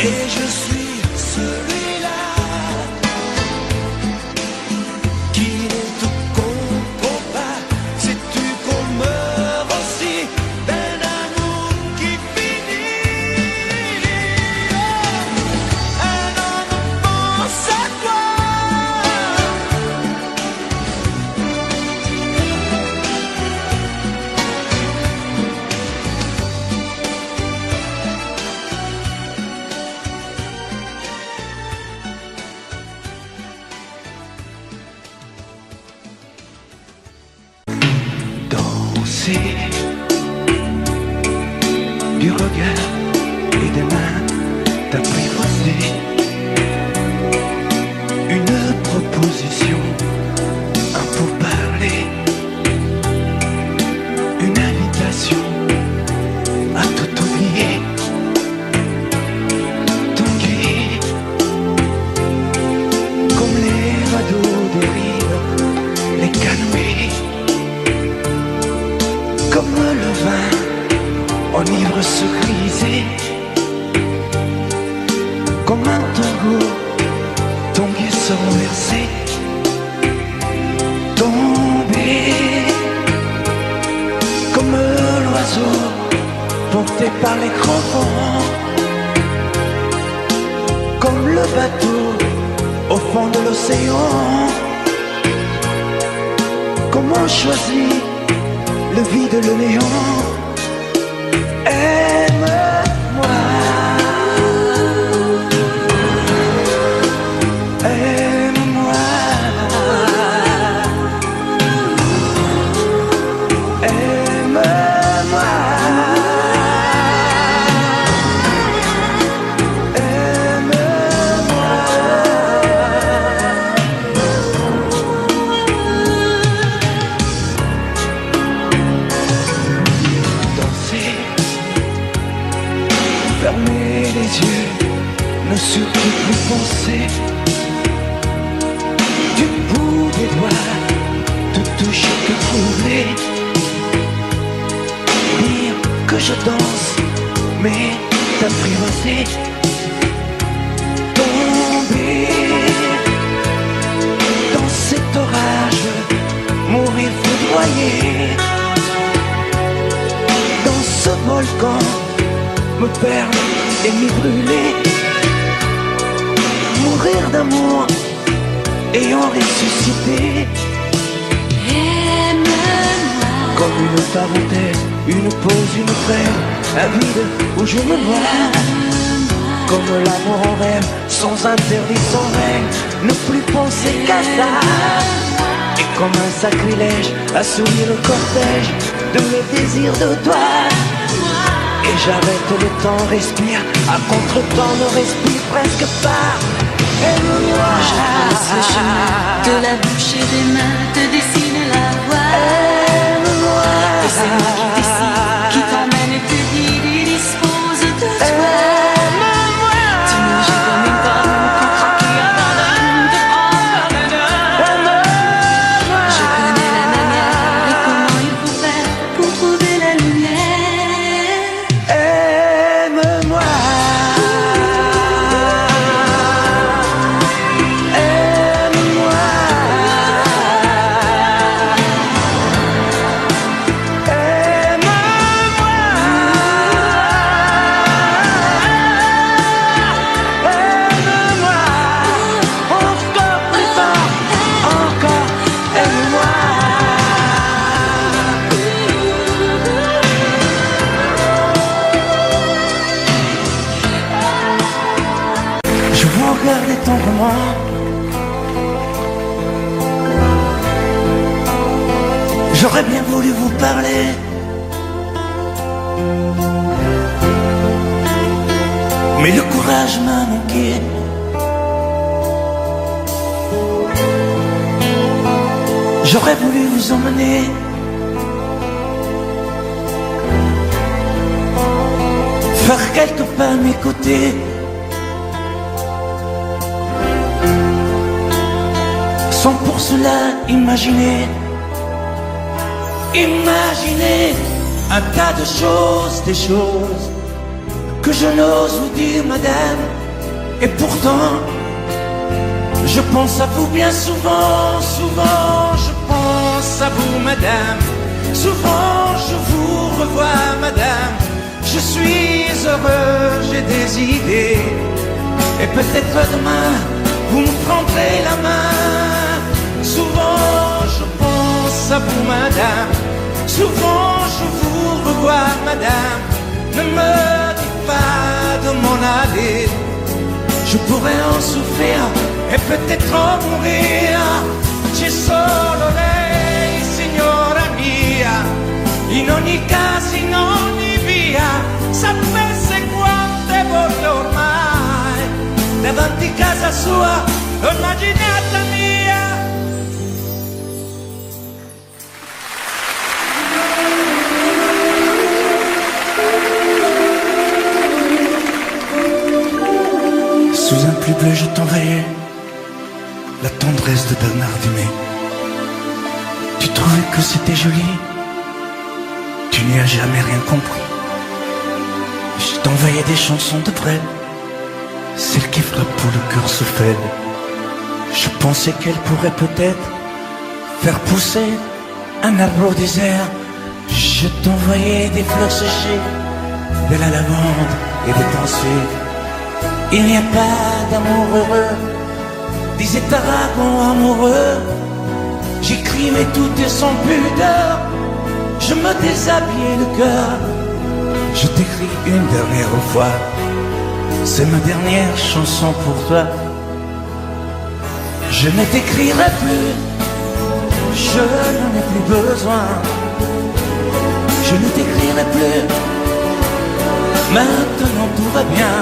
et je suis celui-là qui ne te comprend pas. Sais-tu qu'on meurt aussi d'un amour qui finit? Un homme pense à toi, danser du regard et des mains t'apprivoiser, une proposition, un pourparler, une invitation à tout oublier, tanguer comme les radeaux des rives, les canoës, comme le vin enivre se griser, comme un tango, tanguer se renverser, tomber comme l'oiseau porté par les grands vents, comme le bateau au fond de l'océan. Comment choisir le vide, le néant? Aime-moi, aime-moi. surtout plus penser du bout des doigts, te toucher, te troubler, dire que je danse, mais t'apprivoiser, tomber dans cet orage, mourir foudroyé, dans ce volcan, me perdre et m'y brûler, mourir d'amour et en ressusciter. Aime-moi Comme une parenthèse, une pause, une trêve, un vide où je me noie. Comme l'amour en rêve, sans interdit, sans règle, ne plus penser qu'à ça. Et comme un sacrilège, assouvir le cortège de mes désirs de toi. Et j'arrête le temps, respire, à contre-temps, ne respire presque pas. Aime-moi. Je trace le chemin de la bouche et des mains, te dessine la voie. Aime-moi. Et c'est moi qui décide, qui t'emmène et te dit, dispose de toi. Tu me jettes comme une pomme, contre qui abandonne de prendre. Je connais la manière et comment il faut faire pour trouver la lumière. Aime-moi. Je vous regardais tendrement. J'aurais bien voulu vous parler, mais le courage m'a manqué. J'aurais voulu vous emmener faire quelques pas à mes côtés, sans pour cela imaginer un tas de choses, des choses que je n'ose vous dire, madame. Et pourtant, je pense à vous bien souvent, souvent je pense à vous, madame. Souvent je vous revois, madame. Je suis heureux, j'ai des idées, et peut-être demain vous me prendrez la main. Souvent je pense à vous, madame. Souvent je vous revois, madame. Ne me dites pas de m'en aller, je pourrais en souffrir e peut-être en mourir. C'è solo lei, signora mia, in ogni caso, in ogni via. Sapesse quante volte ormai davanti casa sua l'ho immaginata mia. Sous un plus bleu, je t'envoyais la tendresse de Bernard Dumay. Tu trouvais que c'était joli, tu n'y as jamais rien compris. Je t'envoyais des chansons de Brel, celles qui frappent pour le cœur se faible. Je pensais qu'elle pourrait peut-être faire pousser un arbre au désert. Je t'envoyais des fleurs séchées, de la lavande et des pensées. Il n'y a pas d'amour heureux, disait Aragon amoureux. J'écrivais tout et sans pudeur, je me déshabillais le cœur. Je t'écris une dernière fois, c'est ma dernière chanson pour toi. Je ne t'écrirai plus, je n'en ai plus besoin. Je ne t'écrirai plus, maintenant tout va bien.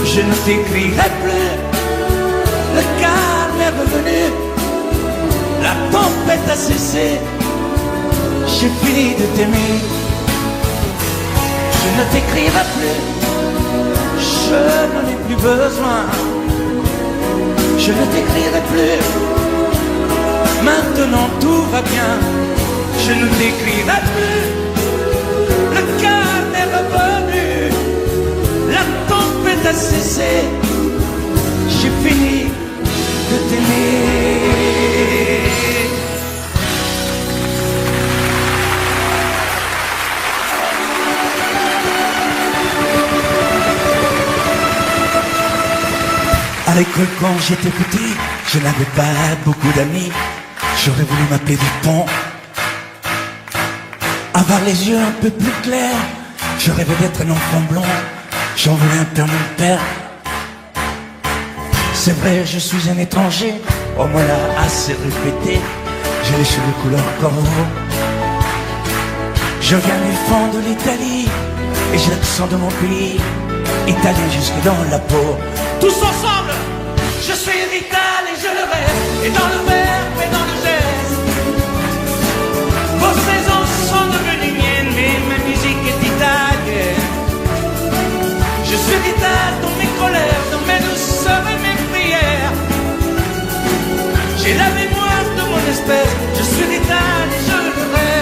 Je ne t'écrirai plus, le calme est revenu, la tempête a cessé, j'ai fini de t'aimer. Je ne t'écrirai plus, je n'en ai plus besoin. Je ne t'écrirai plus. Maintenant tout va bien. Je ne t'écrirai plus. Le calme est revenu. La tempête a cessé. J'ai fini de t'aimer. À l'école quand j'étais petit, je n'avais pas beaucoup d'amis. J'aurais voulu m'appeler Dupont, avoir les yeux un peu plus clairs. Je rêvais d'être un enfant blond, j'en voulais un peu à mon père. C'est vrai, je suis un étranger, on me l'a assez répété. J'ai les cheveux couleur corbeau. Je viens du fond de l'Italie et j'ai l'accent de mon pays, italien jusque dans la peau. Tous ensemble, je suis vital et je le rêve, et dans le verbe et dans le geste. Vos saisons sont devenues miennes, mais ma musique est italienne. Je suis vital dans mes colères, dans mes douceurs et mes prières. J'ai la mémoire de mon espèce, je suis vital et je le reste.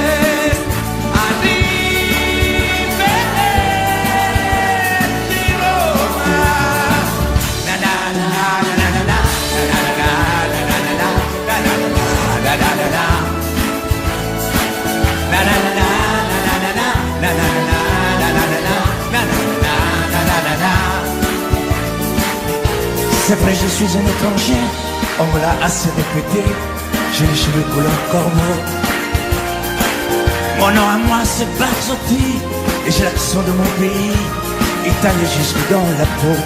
C'est vrai, je suis un étranger, on me l'a assez répété. J'ai les cheveux couleur corbeau. Mon nom à moi c'est Barzotti, et j'ai l'accent de mon pays, italien jusque dans la peau.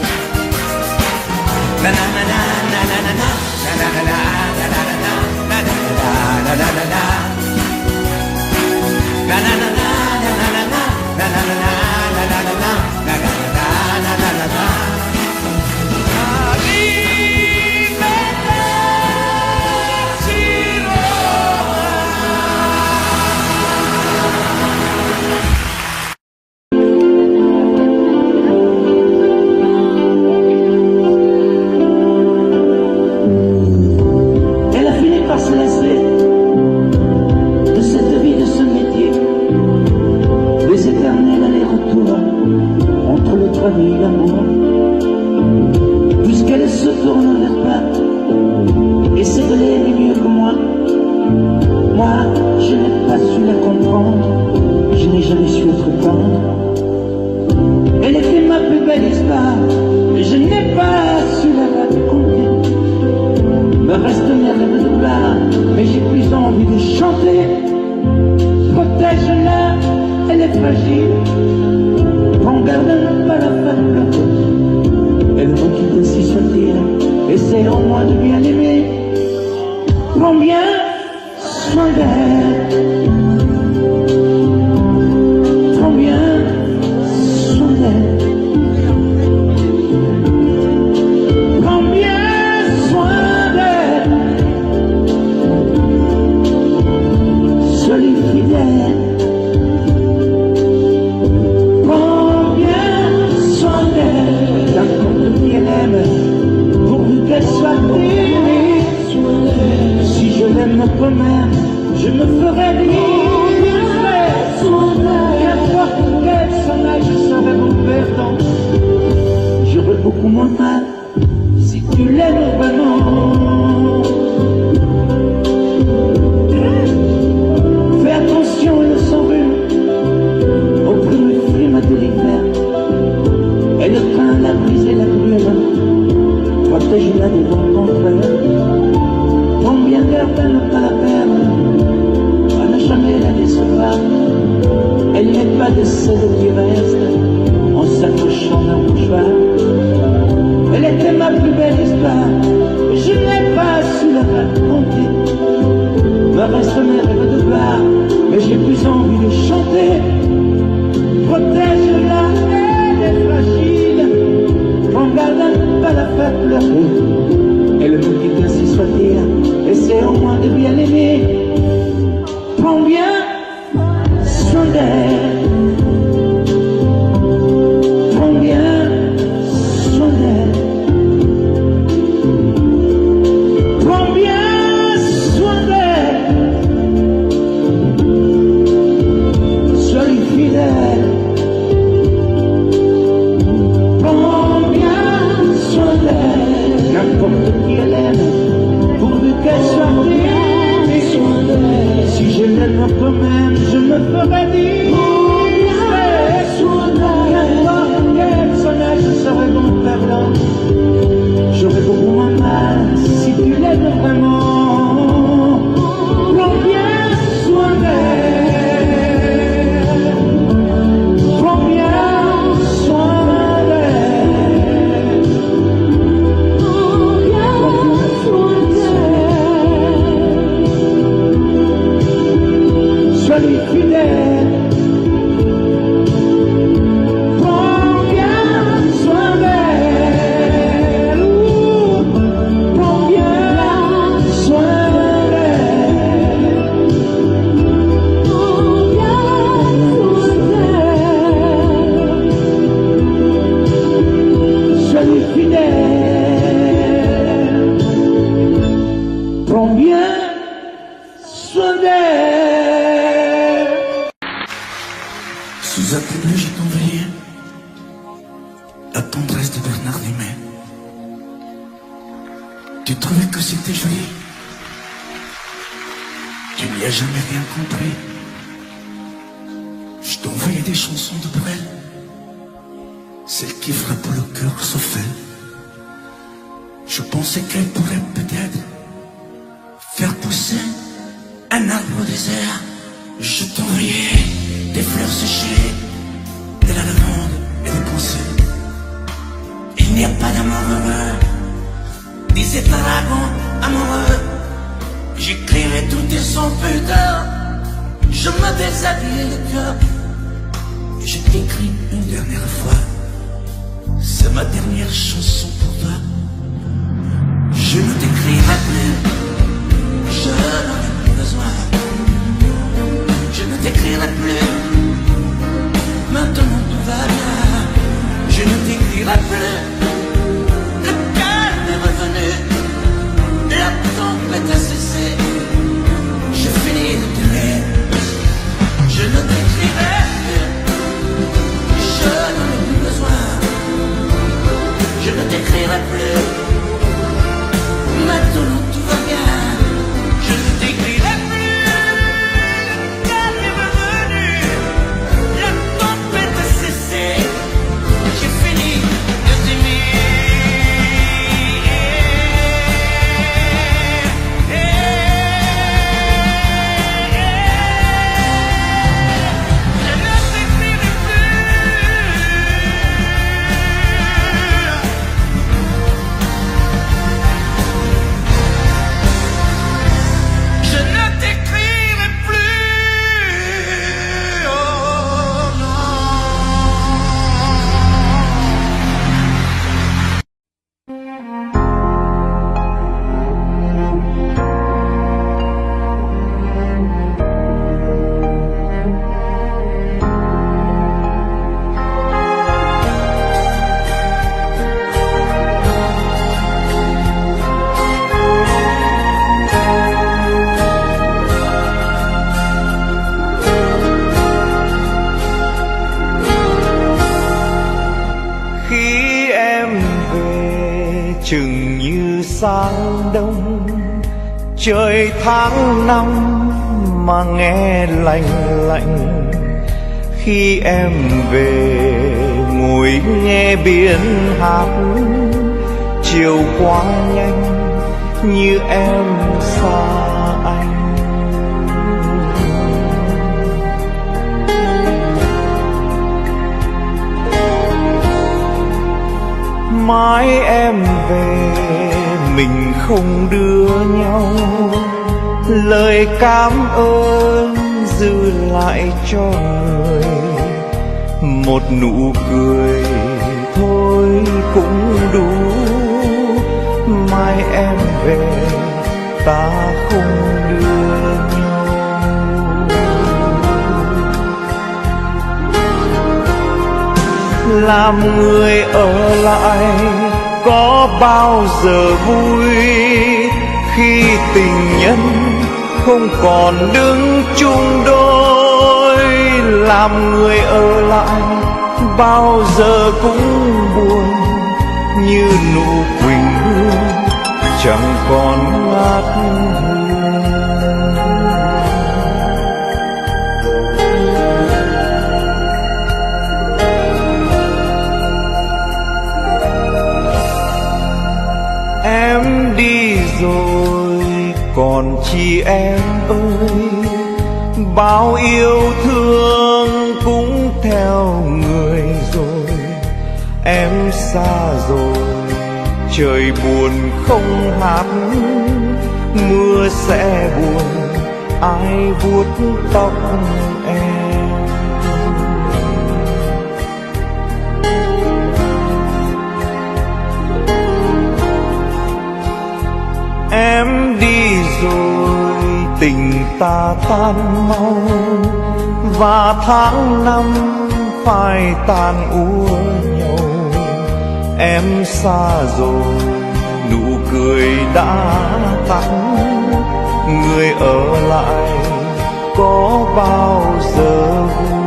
moi quand même, je me ferais dire. Quel sonnage, je serais bon perdant. J'aurais beaucoup moins mal si tu l'aimes vraiment. Prends bien soin d'elle. Prends bien soin d'elle. Prends bien soin d'elle. Sois-lui fidèle. Prends bien soin d'elle. Sous un bleu, je t'envoyais la tendresse de Bernard Dimet. Tu trouvais que c'était joli. Tu n'y as jamais rien compris. Je t'envoyais des chansons de Brel, celles qui frappent le cœur sauf elle. Je pensais qu'elle pourrait peut-être faire pousser un arbre au désert. Je t'envoyais des fleurs séchées, de la lavande et des pensées. Il n'y a pas d'amour heureux, disait un dragon amoureux. J'écrivais tout et sans pudeur, je me déshabillais le cœur. Je t'écris une dernière fois, c'est ma dernière chanson pour toi. Je ne t'écrirai plus, je n'en ai plus besoin. Je ne t'écrirai plus, maintenant tout va bien. Je ne t'écrirai plus, le calme est revenu, la tempête a cessé. Je finis de t'aimer, je ne t'écrirai plus, je n'en ai plus besoin. Je ne t'écrirai plus, maintenant tout va bien. Je ne t'écrirai plus, le calme est revenu, la tempête a cessé. J'ai fini de t'aimer. Je ne t'écrirai plus. Je ne t'écrirai plus. Oh non. Khi em về chừng như sáng đông, trời tháng năm mà nghe lạnh lạnh. Khi em về ngồi nghe biển hát, chiều qua nhanh như em xa anh. Mai em về mình không đưa nhau, lời cảm ơn giữ lại cho người. Một nụ cười thôi cũng đủ. Mai em về ta không đưa nhau. Làm người ở lại có bao giờ vui, khi tình nhân không còn đứng chung đôi. Làm người ở lại bao giờ cũng buồn, như nụ quỳnh hương chẳng còn ngát hương. chị em ơi, bao yêu thương cũng theo người rồi. Em xa rồi, trời buồn không hát, mưa sẽ buồn, ai vuốt tóc em. Em đi rồi, tình ta tan mau, và tháng năm phải tàn úa nhau. Em xa rồi, nụ cười đã tắt, người ở lại có bao giờ vui.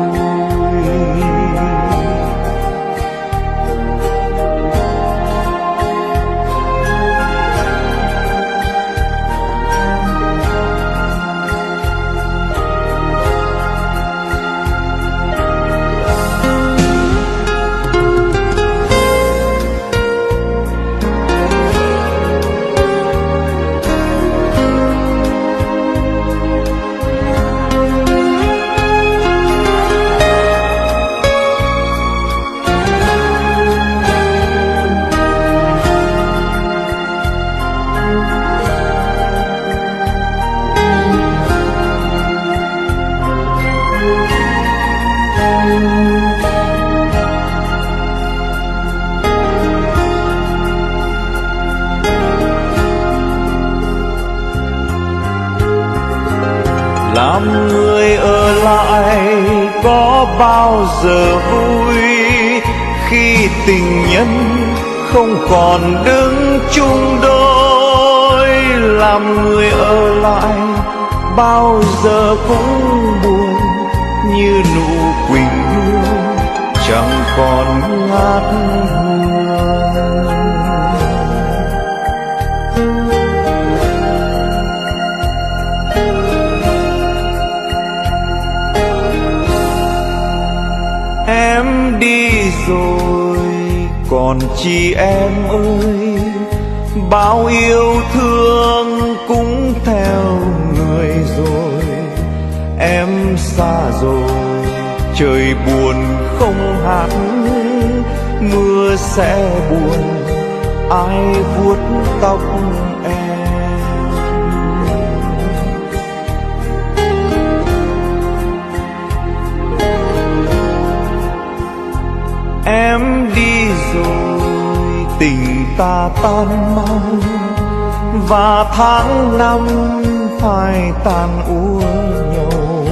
Làm người ở lại có bao giờ vui, khi tình nhân không còn đứng chung đôi. Làm người ở lại bao giờ cũng buồn, như nụ quỳnh hương chẳng còn ngát hương. Em đi rồi, còn chị em ơi, bao yêu thương cũng theo người rồi. Em xa rồi, trời buồn không hát, mưa sẽ buồn, ai vuốt tóc em. Em đi rồi, tình ta tan mau, và tháng năm phải tàn úa nhau.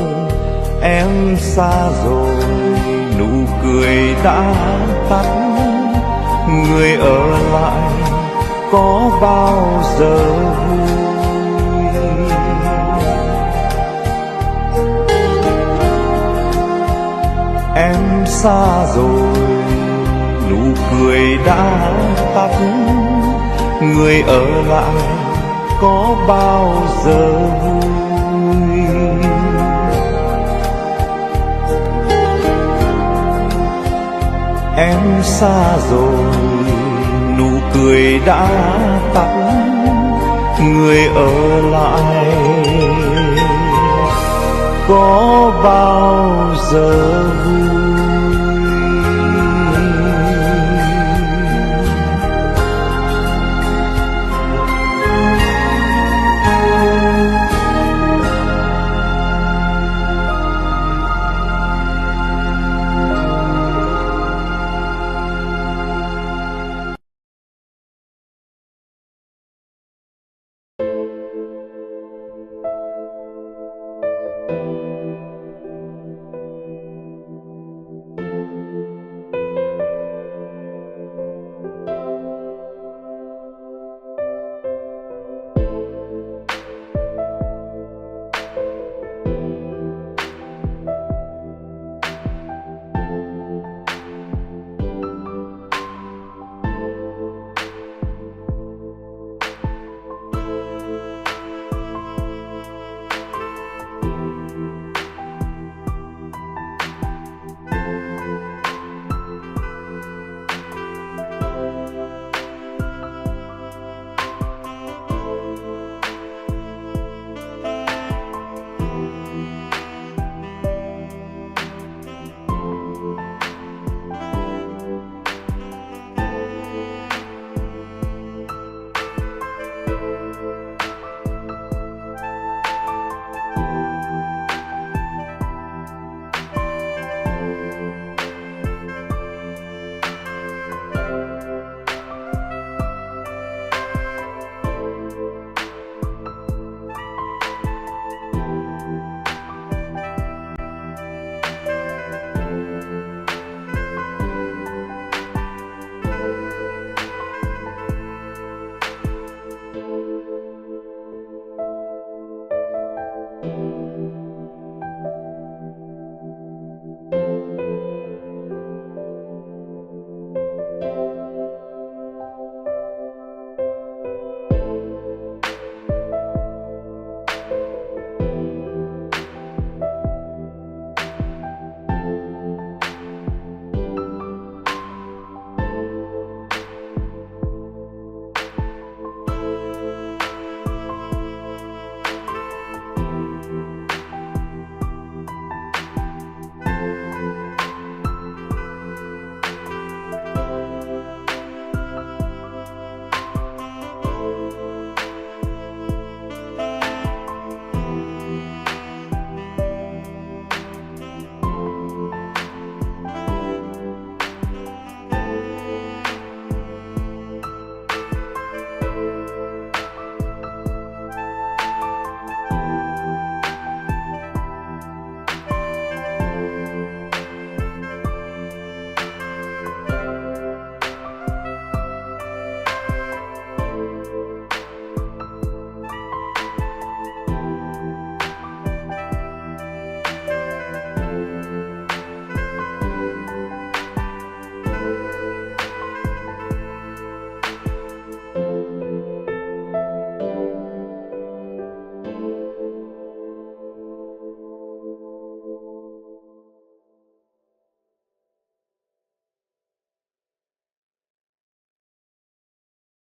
Em xa rồi, nụ cười đã tắt, người ở lại có bao giờ vui. Em xa rồi, nụ cười đã tắt, người ở lại có bao giờ vui. Em xa rồi, nụ cười đã tắt, người ở lại có bao giờ